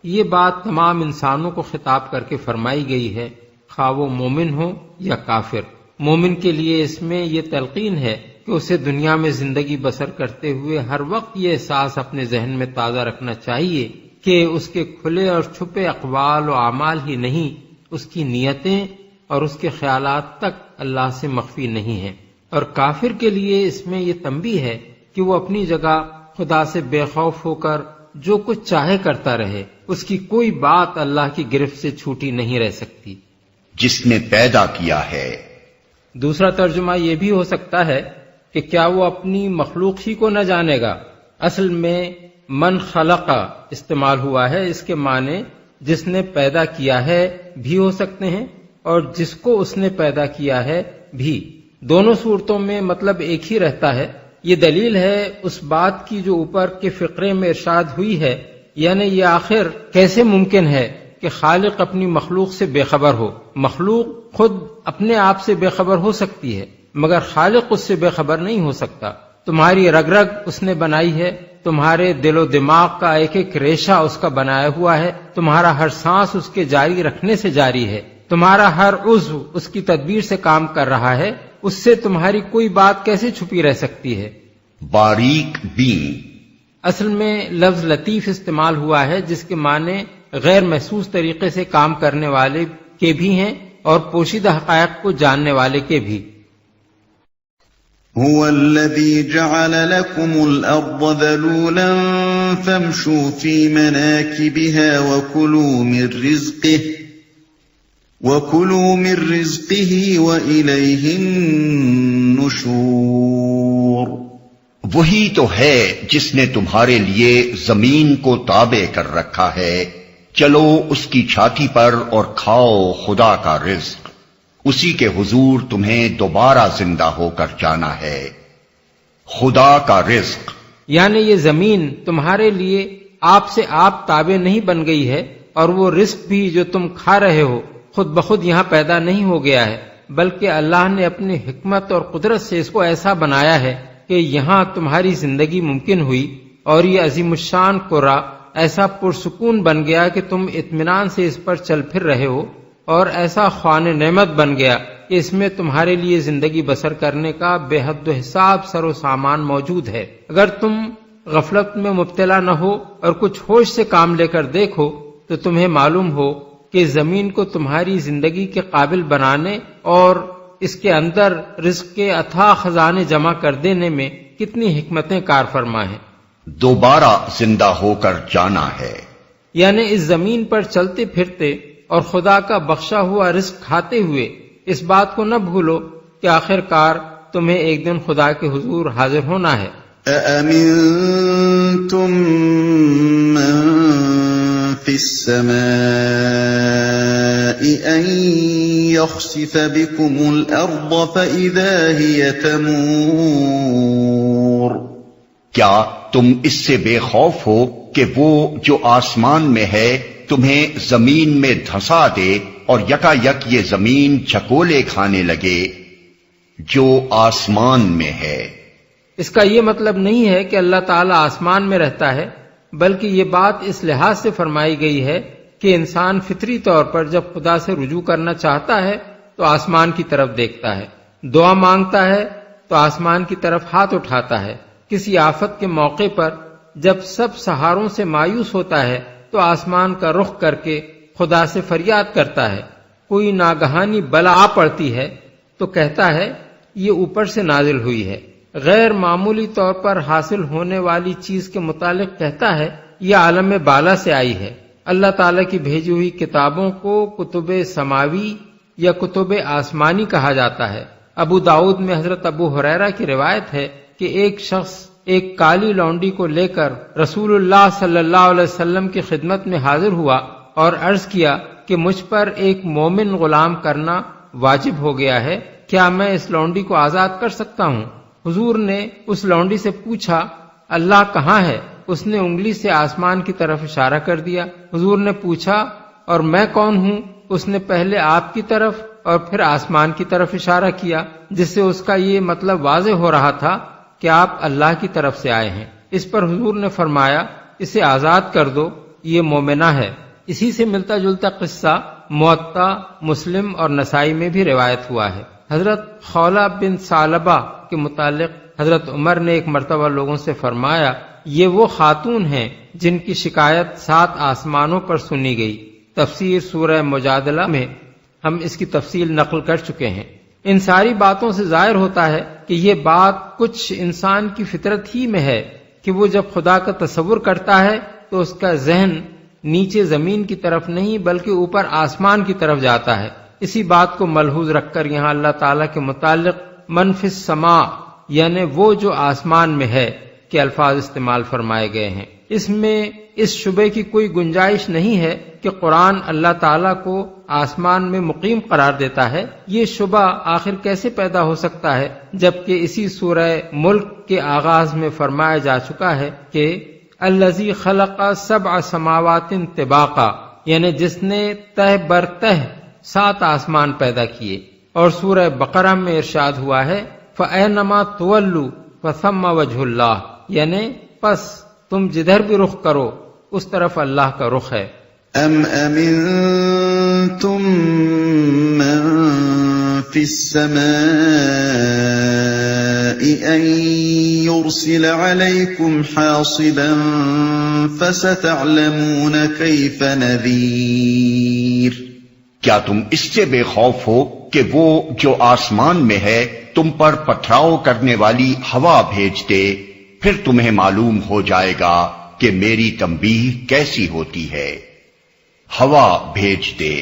یہ بات تمام انسانوں کو خطاب کر کے فرمائی گئی ہے، خواہ وہ مومن ہو یا کافر۔ مومن کے لیے اس میں یہ تلقین ہے کہ اسے دنیا میں زندگی بسر کرتے ہوئے ہر وقت یہ احساس اپنے ذہن میں تازہ رکھنا چاہیے کہ اس کے کھلے اور چھپے اقوال و اعمال ہی نہیں، اس کی نیتیں اور اس کے خیالات تک اللہ سے مخفی نہیں ہیں۔ اور کافر کے لیے اس میں یہ تنبیہ ہے کہ وہ اپنی جگہ خدا سے بے خوف ہو کر جو کچھ چاہے کرتا رہے، اس کی کوئی بات اللہ کی گرفت سے چھوٹی نہیں رہ سکتی۔
جس نے پیدا کیا ہے۔
دوسرا ترجمہ یہ بھی ہو سکتا ہے کہ کیا وہ اپنی مخلوق ہی کو نہ جانے گا؟ اصل میں من خلق استعمال ہوا ہے، اس کے معنی جس نے پیدا کیا ہے بھی ہو سکتے ہیں اور جس کو اس نے پیدا کیا ہے بھی۔ دونوں صورتوں میں مطلب ایک ہی رہتا ہے۔ یہ دلیل ہے اس بات کی جو اوپر کے فقرے میں ارشاد ہوئی ہے، یعنی یہ آخر کیسے ممکن ہے کہ خالق اپنی مخلوق سے بے خبر ہو؟ مخلوق خود اپنے آپ سے بے خبر ہو سکتی ہے مگر خالق اس سے بے خبر نہیں ہو سکتا۔ تمہاری رگ رگ اس نے بنائی ہے، تمہارے دل و دماغ کا ایک ایک ریشہ اس کا بنایا ہوا ہے، تمہارا ہر سانس اس کے جاری رکھنے سے جاری ہے، تمہارا ہر عضو اس کی تدبیر سے کام کر رہا ہے، اس سے تمہاری کوئی بات کیسے چھپی رہ سکتی ہے؟
باریک بین،
اصل میں لفظ لطیف استعمال ہوا ہے جس کے معنی غیر محسوس طریقے سے کام کرنے والے کے بھی ہیں اور پوشیدہ حقائق کو جاننے والے کے بھی۔
هو الذي جعل لكم الأرض ذلولا فامشوا في مناكبها وكلوا من رزقه وإليه النشور۔
وہی تو ہے جس نے تمہارے لیے زمین کو تابع کر رکھا ہے، چلو اس کی چھاتی پر اور کھاؤ خدا کا رزق، اسی کے حضور تمہیں دوبارہ زندہ ہو کر جانا ہے۔ خدا کا رزق
یعنی یہ زمین تمہارے لیے آپ سے آپ تابع نہیں بن گئی ہے، اور وہ رزق بھی جو تم کھا رہے ہو خود بخود یہاں پیدا نہیں ہو گیا ہے، بلکہ اللہ نے اپنی حکمت اور قدرت سے اس کو ایسا بنایا ہے کہ یہاں تمہاری زندگی ممکن ہوئی، اور یہ عظیم الشان قرہ ایسا پرسکون بن گیا کہ تم اطمینان سے اس پر چل پھر رہے ہو، اور ایسا خوان نعمت بن گیا کہ اس میں تمہارے لیے زندگی بسر کرنے کا بے حد و حساب سر و سامان موجود ہے۔ اگر تم غفلت میں مبتلا نہ ہو اور کچھ ہوش سے کام لے کر دیکھو تو تمہیں معلوم ہو کہ زمین کو تمہاری زندگی کے قابل بنانے اور اس کے اندر رزق کے اتھاہ خزانے جمع کر دینے میں کتنی حکمتیں کار فرما ہیں۔
دوبارہ زندہ ہو کر جانا ہے،
یعنی اس زمین پر چلتے پھرتے اور خدا کا بخشا ہوا رزق کھاتے ہوئے اس بات کو نہ بھولو کہ آخر کار تمہیں ایک دن خدا کے حضور حاضر ہونا ہے۔
أَأَمِنْتُمْ مَنْ فِي السَّمَاءِ أَنْ يَخْسِفَ بِكُمُ الْأَرْضَ فَإِذَا هِيَ تَمُورُ۔
کیا تم اس سے بے خوف ہو کہ وہ جو آسمان میں ہے تمہیں زمین میں دھسا دے اور یکا یک یہ زمین جھکولے کھانے لگے جو آسمان میں ہے؟
اس کا یہ مطلب نہیں ہے کہ اللہ تعالیٰ آسمان میں رہتا ہے، بلکہ یہ بات اس لحاظ سے فرمائی گئی ہے کہ انسان فطری طور پر جب خدا سے رجوع کرنا چاہتا ہے تو آسمان کی طرف دیکھتا ہے، دعا مانگتا ہے تو آسمان کی طرف ہاتھ اٹھاتا ہے، کسی آفت کے موقع پر جب سب سہاروں سے مایوس ہوتا ہے تو آسمان کا رخ کر کے خدا سے فریاد کرتا ہے، کوئی ناگہانی بلا آ پڑتی ہے تو کہتا ہے یہ اوپر سے نازل ہوئی ہے، غیر معمولی طور پر حاصل ہونے والی چیز کے متعلق کہتا ہے یہ عالم بالا سے آئی ہے۔ اللہ تعالیٰ کی بھیجی ہوئی کتابوں کو کتب سماوی یا کتب آسمانی کہا جاتا ہے۔ ابو داؤد میں حضرت ابو ہریرہ کی روایت ہے کہ ایک شخص ایک کالی لونڈی کو لے کر رسول اللہ صلی اللہ علیہ وسلم کی خدمت میں حاضر ہوا اور عرض کیا کہ مجھ پر ایک مومن غلام کرنا واجب ہو گیا ہے، کیا میں اس لونڈی کو آزاد کر سکتا ہوں؟ حضور نے اس لونڈی سے پوچھا اللہ کہاں ہے؟ اس نے انگلی سے آسمان کی طرف اشارہ کر دیا۔ حضور نے پوچھا اور میں کون ہوں؟ اس نے پہلے آپ کی طرف اور پھر آسمان کی طرف اشارہ کیا، جس سے اس کا یہ مطلب واضح ہو رہا تھا کہ آپ اللہ کی طرف سے آئے ہیں۔ اس پر حضور نے فرمایا اسے آزاد کر دو، یہ مومنہ ہے۔ اسی سے ملتا جلتا قصہ موطا، مسلم اور نسائی میں بھی روایت ہوا ہے۔ حضرت خولہ بن ثعلبہ کے متعلق حضرت عمر نے ایک مرتبہ لوگوں سے فرمایا یہ وہ خاتون ہیں جن کی شکایت 7 آسمانوں پر سنی گئی۔ تفسیر سورہ مجادلہ میں ہم اس کی تفصیل نقل کر چکے ہیں۔ ان ساری باتوں سے ظاہر ہوتا ہے کہ یہ بات کچھ انسان کی فطرت ہی میں ہے کہ وہ جب خدا کا تصور کرتا ہے تو اس کا ذہن نیچے زمین کی طرف نہیں بلکہ اوپر آسمان کی طرف جاتا ہے۔ اسی بات کو ملحوظ رکھ کر یہاں اللہ تعالیٰ کے متعلق من فی السماء یعنی وہ جو آسمان میں ہے کے الفاظ استعمال فرمائے گئے ہیں۔ اس میں اس شبے کی کوئی گنجائش نہیں ہے کہ قرآن اللہ تعالیٰ کو آسمان میں مقیم قرار دیتا ہے۔ یہ شبہ آخر کیسے پیدا ہو سکتا ہے جبکہ اسی سورہ ملک کے آغاز میں فرمایا جا چکا ہے کہ الذی خلق 7 سماوات طباقا، یعنی جس نے تہ بر تہ 7 آسمان پیدا کیے۔ اور سورہ بقرہ میں ارشاد ہوا ہے فَأَيْنَمَا تُوَلُّوا فَثَمَّ وَجْهُ اللَّهِ، یعنی پس تم جدھر بھی رخ کرو اس طرف اللہ کا رخ ہے۔
ام امنتم من فی السماء ان يرسل علیکم حاصبا فستعلمون کیف نذیر۔
کیا تم اس سے بے خوف ہو کہ وہ جو آسمان میں ہے تم پر پتھراؤ کرنے والی ہوا بھیج دے، پھر تمہیں معلوم ہو جائے گا کہ میری تنبیہ کیسی ہوتی ہے۔ ہوا بھیج دے،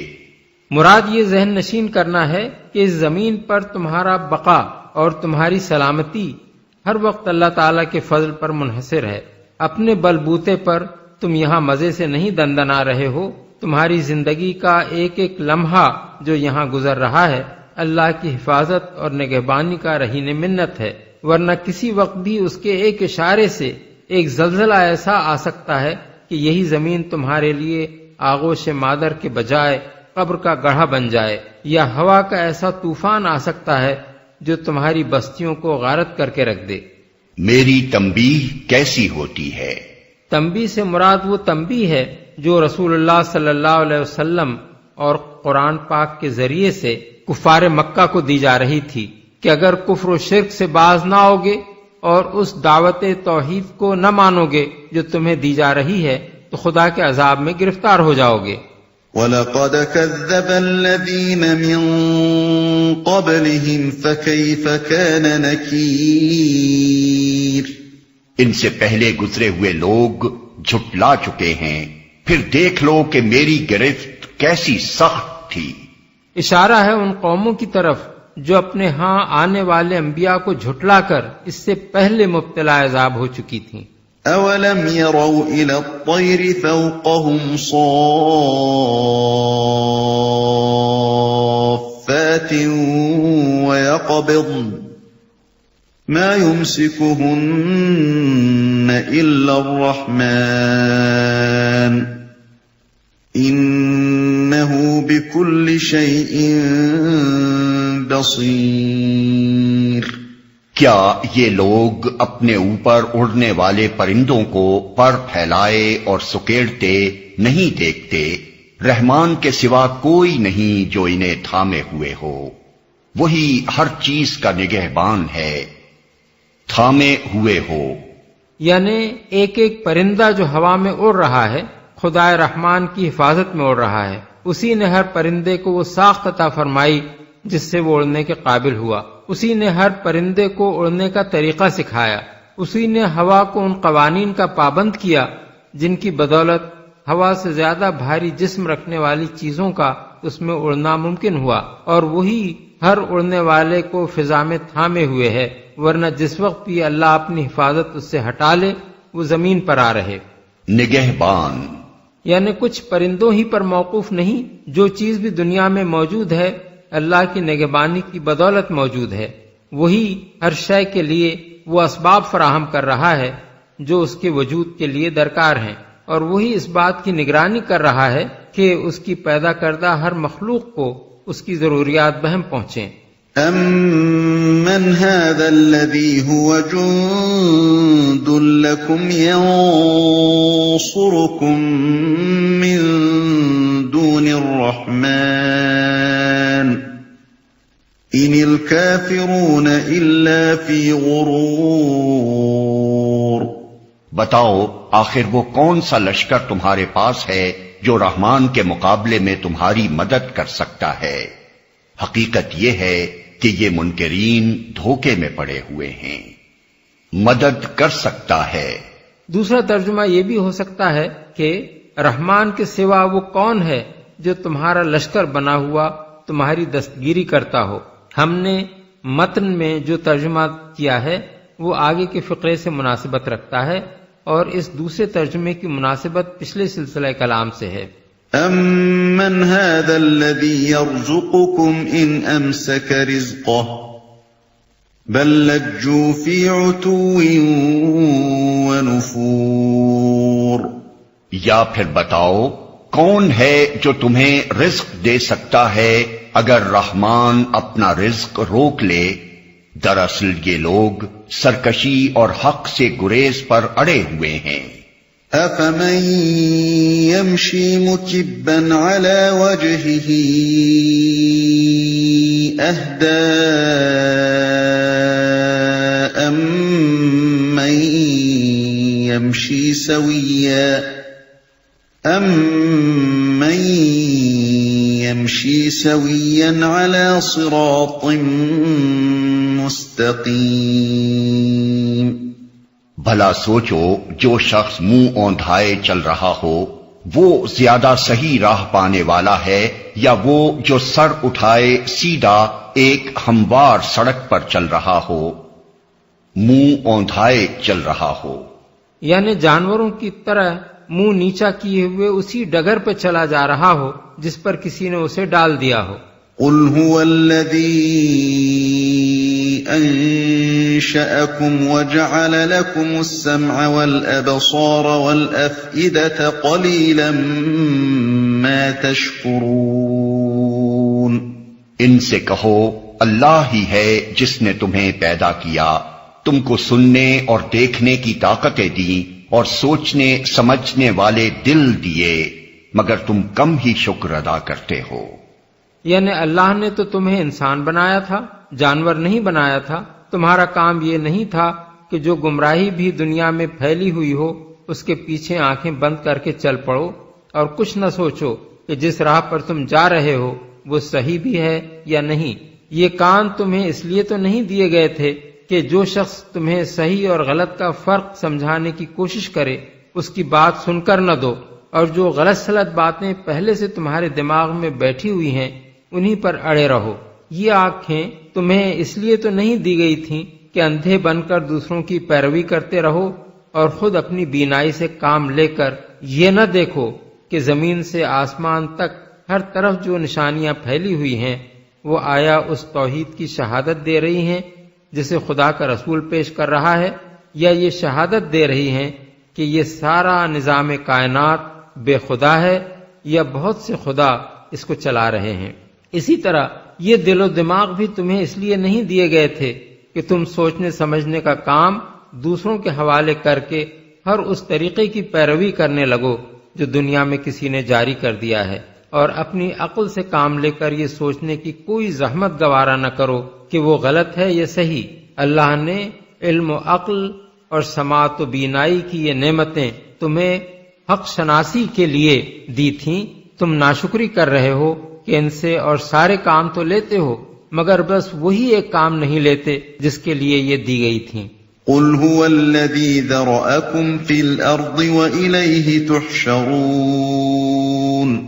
مراد یہ ذہن نشین کرنا ہے کہ اس زمین پر تمہارا بقا اور تمہاری سلامتی ہر وقت اللہ تعالیٰ کے فضل پر منحصر ہے۔ اپنے بل بوتے پر تم یہاں مزے سے نہیں دندنا رہے ہو، تمہاری زندگی کا ایک ایک لمحہ جو یہاں گزر رہا ہے اللہ کی حفاظت اور نگہبانی کا رہین منت ہے، ورنہ کسی وقت بھی اس کے ایک اشارے سے ایک زلزلہ ایسا آ سکتا ہے کہ یہی زمین تمہارے لیے آغوش مادر کے بجائے قبر کا گڑھا بن جائے، یا ہوا کا ایسا طوفان آ سکتا ہے جو تمہاری بستیوں کو غارت کر کے رکھ دے۔
میری تنبیہ کیسی ہوتی ہے؟
تنبیہ سے مراد وہ تنبیہ ہے جو رسول اللہ صلی اللہ علیہ وسلم اور قرآن پاک کے ذریعے سے کفار مکہ کو دی جا رہی تھی کہ اگر کفر و شرک سے باز نہ ہوگے اور اس دعوت توحید کو نہ مانو گے جو تمہیں دی جا رہی ہے تو خدا کے عذاب میں گرفتار ہو جاؤ گے۔
وَلَقَدْ كَذَّبَ الَّذِينَ مِن قَبْلِهِمْ فَكَيْفَ كَانَ نَكِيرٌ۔
ان سے پہلے گزرے ہوئے لوگ جھٹلا چکے ہیں، پھر دیکھ لو کہ میری گرفت کیسی سخت تھی۔
اشارہ ہے ان قوموں کی طرف جو اپنے ہاں آنے والے انبیاء کو جھٹلا کر اس سے پہلے مبتلا عذاب ہو چکی تھیں۔
اولم يروا الى الطير فوقهم صافات ويقبضن ما يمسكهن الا الرحمن انه بكل شيء بصیر۔
کیا یہ لوگ اپنے اوپر اڑنے والے پرندوں کو پر پھیلائے اور سکیڑتے نہیں دیکھتے؟ رحمان کے سوا کوئی نہیں جو انہیں تھامے ہوئے ہو، وہی ہر چیز کا نگہبان ہے، تھامے ہوئے ہو۔
یعنی ایک ایک پرندہ جو ہوا میں اڑ رہا ہے خدائے رحمان کی حفاظت میں اڑ رہا ہے، اسی نے ہر پرندے کو وہ ساخت عطا فرمائی جس سے وہ اڑنے کے قابل ہوا، اسی نے ہر پرندے کو اڑنے کا طریقہ سکھایا، اسی نے ہوا کو ان قوانین کا پابند کیا جن کی بدولت ہوا سے زیادہ بھاری جسم رکھنے والی چیزوں کا اس میں اڑنا ممکن ہوا، اور وہی ہر اڑنے والے کو فضا میں تھامے ہوئے ہے، ورنہ جس وقت بھی اللہ اپنی حفاظت اس سے ہٹا لے وہ زمین پر آ رہے۔
نگہبان
یعنی کچھ پرندوں ہی پر موقوف نہیں، جو چیز بھی دنیا میں موجود ہے اللہ کی نگہبانی کی بدولت موجود ہے، وہی ہر شے کے لیے وہ اسباب فراہم کر رہا ہے جو اس کے وجود کے لیے درکار ہیں، اور وہی اس بات کی نگرانی کر رہا ہے کہ اس کی پیدا کردہ ہر مخلوق کو اس کی ضروریات بہم پہنچیں۔
امن هذا الذي هو جند لكم ينصركم من دون الرحمن ان الكافرون الا في غرور۔
بتاؤ آخر وہ کون سا لشکر تمہارے پاس ہے جو رحمان کے مقابلے میں تمہاری مدد کر سکتا ہے؟ حقیقت یہ ہے کہ یہ منکرین دھوکے میں پڑے ہوئے ہیں۔ مدد کر سکتا ہے۔
دوسرا ترجمہ یہ بھی ہو سکتا ہے کہ رحمان کے سوا وہ کون ہے جو تمہارا لشکر بنا ہوا تمہاری دستگیری کرتا ہو۔ ہم نے متن میں جو ترجمہ کیا ہے وہ آگے کے فقرے سے مناسبت رکھتا ہے، اور اس دوسرے ترجمے کی مناسبت پچھلے سلسلہ کلام سے ہے۔
امن هذا الذي يرزقكم ان امسك رزقه بل لجوا في عتو ونفور۔
یا پھر بتاؤ کون ہے جو تمہیں رزق دے سکتا ہے اگر رحمان اپنا رزق روک لے؟ دراصل یہ لوگ سرکشی اور حق سے گریز پر اڑے ہوئے ہیں۔
أَفَمَن يَمْشِي مُكِبًّا عَلَى وَجْهِهِ أَهْدَىٰ أَمَّن يَمْشِي سَوِيًّا عَلَى صِرَاطٍ مُّسْتَقِيمٍ
بھلا سوچو جو شخص منہ اوندھائے چل رہا ہو وہ زیادہ صحیح راہ پانے والا ہے یا وہ جو سر اٹھائے سیدھا ایک ہموار سڑک پر چل رہا ہو، منہ اوندھائے چل رہا ہو؟
یعنی جانوروں کی طرح منہ نیچا کیے ہوئے اسی ڈگر پہ چلا جا رہا ہو جس پر کسی نے اسے ڈال دیا ہو۔
قُلْ هُوَ الَّذِي أَنشَأَكُمْ وَجَعَلَ لَكُمُ السَّمْعَ وَالْأَبْصَارَ وَالْأَفْئِدَةَ قَلِيلًا مَا تَشْكُرُونَ۔
ان سے کہو اللہ ہی ہے جس نے تمہیں پیدا کیا، تم کو سننے اور دیکھنے کی طاقتیں دیں اور سوچنے سمجھنے والے دل دیے، مگر تم کم ہی شکر ادا کرتے ہو۔
یعنی اللہ نے تو تمہیں انسان بنایا تھا، جانور نہیں بنایا تھا۔ تمہارا کام یہ نہیں تھا کہ جو گمراہی بھی دنیا میں پھیلی ہوئی ہو اس کے پیچھے آنکھیں بند کر کے چل پڑو اور کچھ نہ سوچو کہ جس راہ پر تم جا رہے ہو وہ صحیح بھی ہے یا نہیں۔ یہ کان تمہیں اس لیے تو نہیں دیے گئے تھے کہ جو شخص تمہیں صحیح اور غلط کا فرق سمجھانے کی کوشش کرے اس کی بات سن کر نہ دو، اور جو غلط سلط باتیں پہلے سے تمہارے دماغ میں بیٹھی ہوئی ہیں انہی پر اڑے رہو۔ یہ آنکھیں تمہیں اس لیے تو نہیں دی گئی تھیں کہ اندھے بن کر دوسروں کی پیروی کرتے رہو اور خود اپنی بینائی سے کام لے کر یہ نہ دیکھو کہ زمین سے آسمان تک ہر طرف جو نشانیاں پھیلی ہوئی ہیں وہ آیا اس توحید کی شہادت دے رہی ہیں جسے خدا کا رسول پیش کر رہا ہے، یا یہ شہادت دے رہی ہیں کہ یہ سارا نظام کائنات بے خدا ہے یا بہت سے خدا اس کو چلا رہے ہیں۔ اسی طرح یہ دل و دماغ بھی تمہیں اس لیے نہیں دیے گئے تھے کہ تم سوچنے سمجھنے کا کام دوسروں کے حوالے کر کے ہر اس طریقے کی پیروی کرنے لگو جو دنیا میں کسی نے جاری کر دیا ہے، اور اپنی عقل سے کام لے کر یہ سوچنے کی کوئی زحمت گوارا نہ کرو کہ وہ غلط ہے یا صحیح۔ اللہ نے علم و عقل اور سماعت و بینائی کی یہ نعمتیں تمہیں حق شناسی کے لیے دی تھیں، تم ناشکری کر رہے ہو کہ ان سے اور سارے کام تو لیتے ہو مگر بس وہی ایک کام نہیں لیتے جس کے لیے یہ دی گئی تھیں۔
قُلْ هُوَ الَّذِي ذَرَأَكُمْ فِي الْأَرْضِ وَإِلَيْهِ تُحْشَرُونَ۔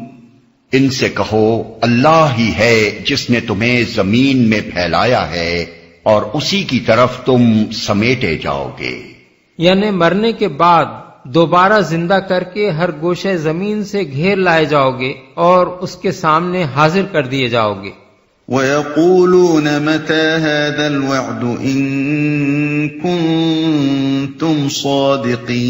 ان سے کہو اللہ ہی ہے جس نے تمہیں زمین میں پھیلایا ہے اور اسی کی طرف تم سمیٹے جاؤ گے۔
یعنی مرنے کے بعد دوبارہ زندہ کر کے ہر گوشے زمین سے گھیر لائے جاؤ گے اور اس کے سامنے حاضر کر دیے جاؤ گے۔
وَيَقُولُونَ مَتَى هَذَا الْوَعْدُ إِن كُنتُمْ صَادِقِينَ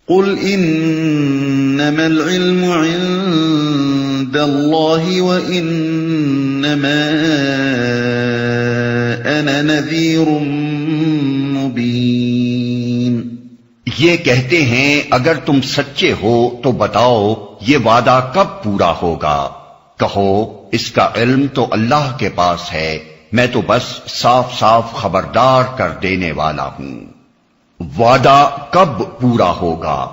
قُلْ إِنَّمَا الْعِلْمُ عِندَ اللَّهِ وَإِنَّمَا أَنَا نَذِيرٌ مُبِينٌ۔
یہ کہتے ہیں اگر تم سچے ہو تو بتاؤ یہ وعدہ کب پورا ہوگا؟ کہو اس کا علم تو اللہ کے پاس ہے، میں تو بس صاف صاف خبردار کر دینے والا ہوں۔ وعدہ کب پورا ہوگا؟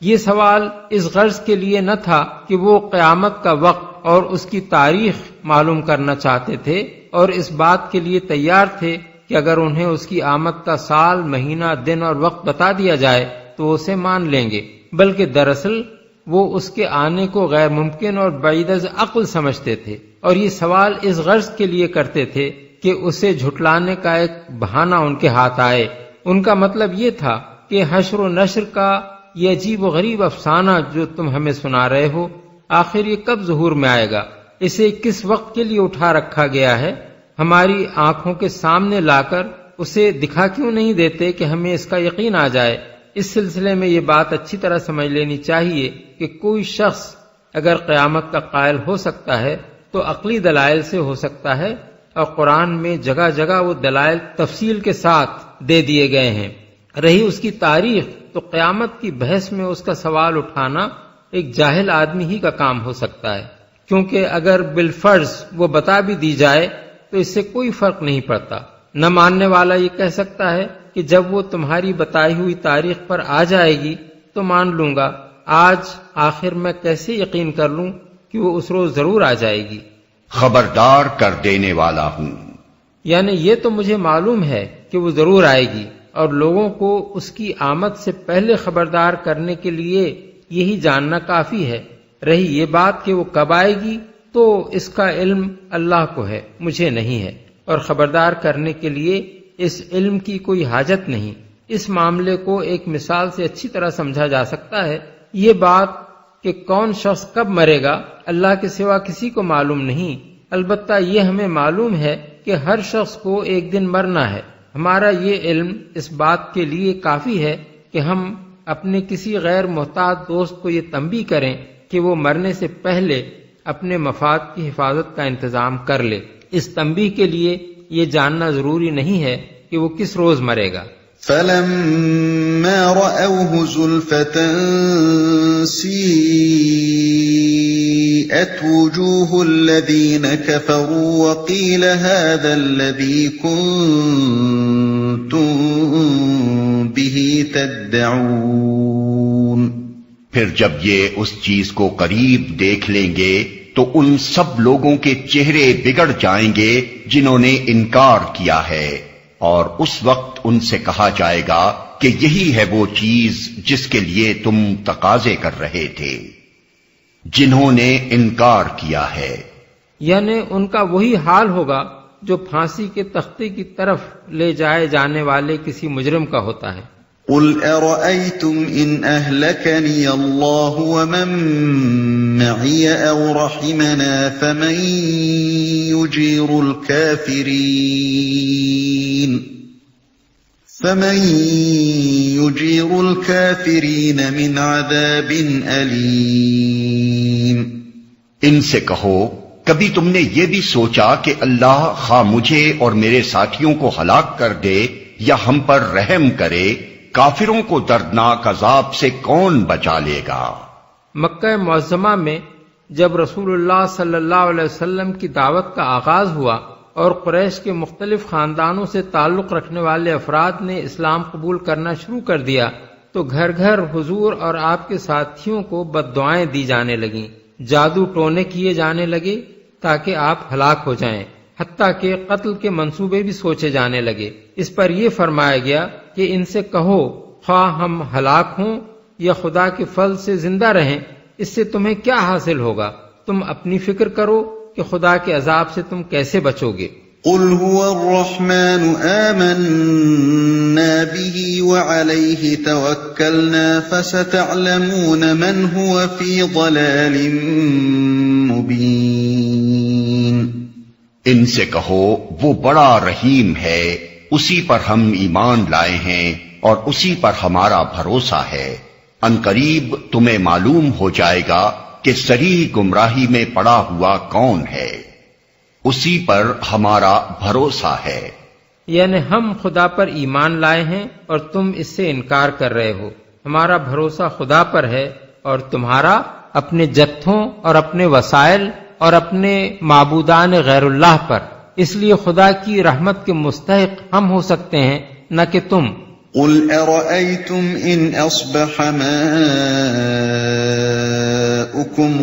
یہ سوال اس غرض کے لیے نہ تھا کہ وہ قیامت کا وقت اور اس کی تاریخ معلوم کرنا چاہتے تھے اور اس بات کے لیے تیار تھے کہ اگر انہیں اس کی آمد کا سال، مہینہ، دن اور وقت بتا دیا جائے تو اسے مان لیں گے، بلکہ دراصل وہ اس کے آنے کو غیر ممکن اور بعید از عقل سمجھتے تھے، اور یہ سوال اس غرض کے لیے کرتے تھے کہ اسے جھٹلانے کا ایک بہانہ ان کے ہاتھ آئے۔ ان کا مطلب یہ تھا کہ حشر و نشر کا یہ عجیب و غریب افسانہ جو تم ہمیں سنا رہے ہو آخر یہ کب ظہور میں آئے گا؟ اسے کس وقت کے لیے اٹھا رکھا گیا ہے؟ ہماری آنکھوں کے سامنے لا کر اسے دکھا کیوں نہیں دیتے کہ ہمیں اس کا یقین آ جائے؟ اس سلسلے میں یہ بات اچھی طرح سمجھ لینی چاہیے کہ کوئی شخص اگر قیامت کا قائل ہو سکتا ہے تو عقلی دلائل سے ہو سکتا ہے، اور قرآن میں جگہ جگہ وہ دلائل تفصیل کے ساتھ دے دیے گئے ہیں۔ رہی اس کی تاریخ، تو قیامت کی بحث میں اس کا سوال اٹھانا ایک جاہل آدمی ہی کا کام ہو سکتا ہے، کیونکہ اگر بالفرض وہ بتا بھی دی جائے تو اس سے کوئی فرق نہیں پڑتا۔ نہ ماننے والا یہ کہہ سکتا ہے کہ جب وہ تمہاری بتائی ہوئی تاریخ پر آ جائے گی تو مان لوں گا، آج آخر میں کیسے یقین کر لوں کہ وہ اس روز ضرور آ جائے گی۔
خبردار کر دینے والا ہوں،
یعنی یہ تو مجھے معلوم ہے کہ وہ ضرور آئے گی، اور لوگوں کو اس کی آمد سے پہلے خبردار کرنے کے لیے یہی جاننا کافی ہے۔ رہی یہ بات کہ وہ کب آئے گی تو اس کا علم اللہ کو ہے، مجھے نہیں ہے، اور خبردار کرنے کے لیے اس علم کی کوئی حاجت نہیں۔ اس معاملے کو ایک مثال سے اچھی طرح سمجھا جا سکتا ہے۔ یہ بات کہ کون شخص کب مرے گا اللہ کے سوا کسی کو معلوم نہیں، البتہ یہ ہمیں معلوم ہے کہ ہر شخص کو ایک دن مرنا ہے۔ ہمارا یہ علم اس بات کے لیے کافی ہے کہ ہم اپنے کسی غیر محتاط دوست کو یہ تنبیہ کریں کہ وہ مرنے سے پہلے اپنے مفاد کی حفاظت کا انتظام کر لے۔ اس تنبیہ کے لیے یہ جاننا ضروری نہیں ہے کہ وہ کس روز مرے گا۔
فَلَمَّا رَأَوْهُ زُلْفَةً سِيئَتْ وُجُوهُ الَّذِينَ كَفَرُوا وَقِيلَ هَذَا الَّذِي كُنتُم بِهِ تَدَّعُونَ۔
پھر جب یہ اس چیز کو قریب دیکھ لیں گے تو ان سب لوگوں کے چہرے بگڑ جائیں گے جنہوں نے انکار کیا ہے، اور اس وقت ان سے کہا جائے گا کہ یہی ہے وہ چیز جس کے لیے تم تقاضے کر رہے تھے، جنہوں نے انکار کیا ہے۔
یعنی ان کا وہی حال ہوگا جو پھانسی کے تختے کی طرف لے جائے جانے والے کسی مجرم کا ہوتا ہے۔
قُلْ أَرَأَيْتُمْ إِنْ أَهْلَكَنِيَ اللَّهُ وَمَن مَّعِيَ أَوْ رَحِمَنَا فَمَن يُجِيرُ الْكَافِرِينَ مِنْ عَذَابٍ أَلِيمٍ۔
ان سے کہو، کبھی تم نے یہ بھی سوچا کہ اللہ خواہ مجھے اور میرے ساتھیوں کو ہلاک کر دے یا ہم پر رحم کرے، کافروں کو دردناک عذاب سے کون بچا لے گا؟
مکہ معظمہ میں جب رسول اللہ صلی اللہ علیہ وسلم کی دعوت کا آغاز ہوا اور قریش کے مختلف خاندانوں سے تعلق رکھنے والے افراد نے اسلام قبول کرنا شروع کر دیا تو گھر گھر حضور اور آپ کے ساتھیوں کو بد دعائیں دی جانے لگیں، جادو ٹونے کیے جانے لگے تاکہ آپ ہلاک ہو جائیں، حتیٰ کہ قتل کے منصوبے بھی سوچے جانے لگے۔ اس پر یہ فرمایا گیا کہ ان سے کہو، خواہ ہم ہلاک ہوں یا خدا کے فضل سے زندہ رہیں، اس سے تمہیں کیا حاصل ہوگا؟ تم اپنی فکر کرو کہ خدا کے عذاب سے تم کیسے بچو گے۔
قُلْ هُوَ الرَّحْمَنُ آمَنَّا بِهِ وَعَلَيْهِ تَوَكَّلْنَا فَسَتَعْلَمُونَ مَنْ هُوَ فِي ضَلَالٍ مُبِينٍ۔
ان سے کہو، وہ بڑا رحیم ہے، اسی پر ہم ایمان لائے ہیں اور اسی پر ہمارا بھروسہ ہے۔ عنقریب تمہیں معلوم ہو جائے گا کہ صریح گمراہی میں پڑا ہوا کون ہے، اسی پر ہمارا بھروسہ ہے۔
یعنی ہم خدا پر ایمان لائے ہیں اور تم اس سے انکار کر رہے ہو۔ ہمارا بھروسہ خدا پر ہے اور تمہارا اپنے جتھوں اور اپنے وسائل اور اپنے معبودان غیر اللہ پر، اس لیے خدا کی رحمت کے مستحق ہم ہو سکتے ہیں، نہ کہ تم۔
قُلْ أَرَأَيْتُمْ إِنْ أَصْبَحَ مَاؤُكُمْ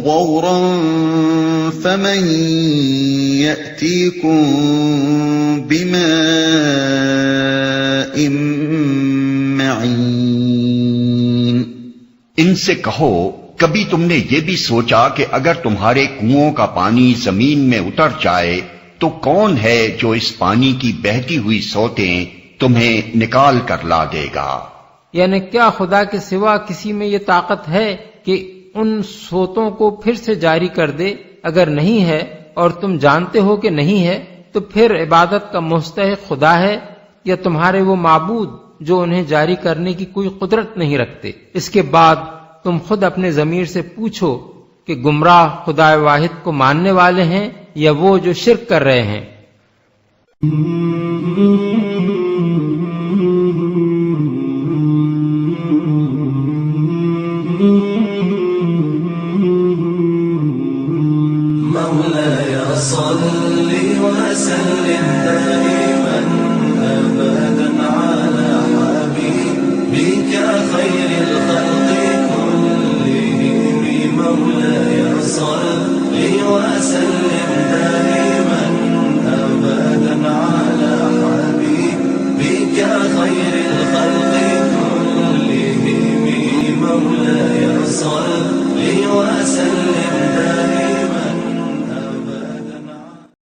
غَوْرًا فَمَنْ يَأْتِيكُمْ بِمَاءٍ مَّعِينٍ۔
ان سے کہو، کبھی تم نے یہ بھی سوچا کہ اگر تمہارے کنوؤں کا پانی زمین میں اتر جائے تو کون ہے جو اس پانی کی بہتی ہوئی سوتیں تمہیں نکال کر لا دے گا؟
یعنی کیا خدا کے سوا کسی میں یہ طاقت ہے کہ ان سوتوں کو پھر سے جاری کر دے؟ اگر نہیں ہے اور تم جانتے ہو کہ نہیں ہے تو پھر عبادت کا مستحق خدا ہے یا تمہارے وہ معبود جو انہیں جاری کرنے کی کوئی قدرت نہیں رکھتے؟ اس کے بعد تم خود اپنے ضمیر سے پوچھو کہ گمراہ خدا واحد کو ماننے والے ہیں یا وہ جو شرک کر رہے ہیں۔
مولاي صل وسلم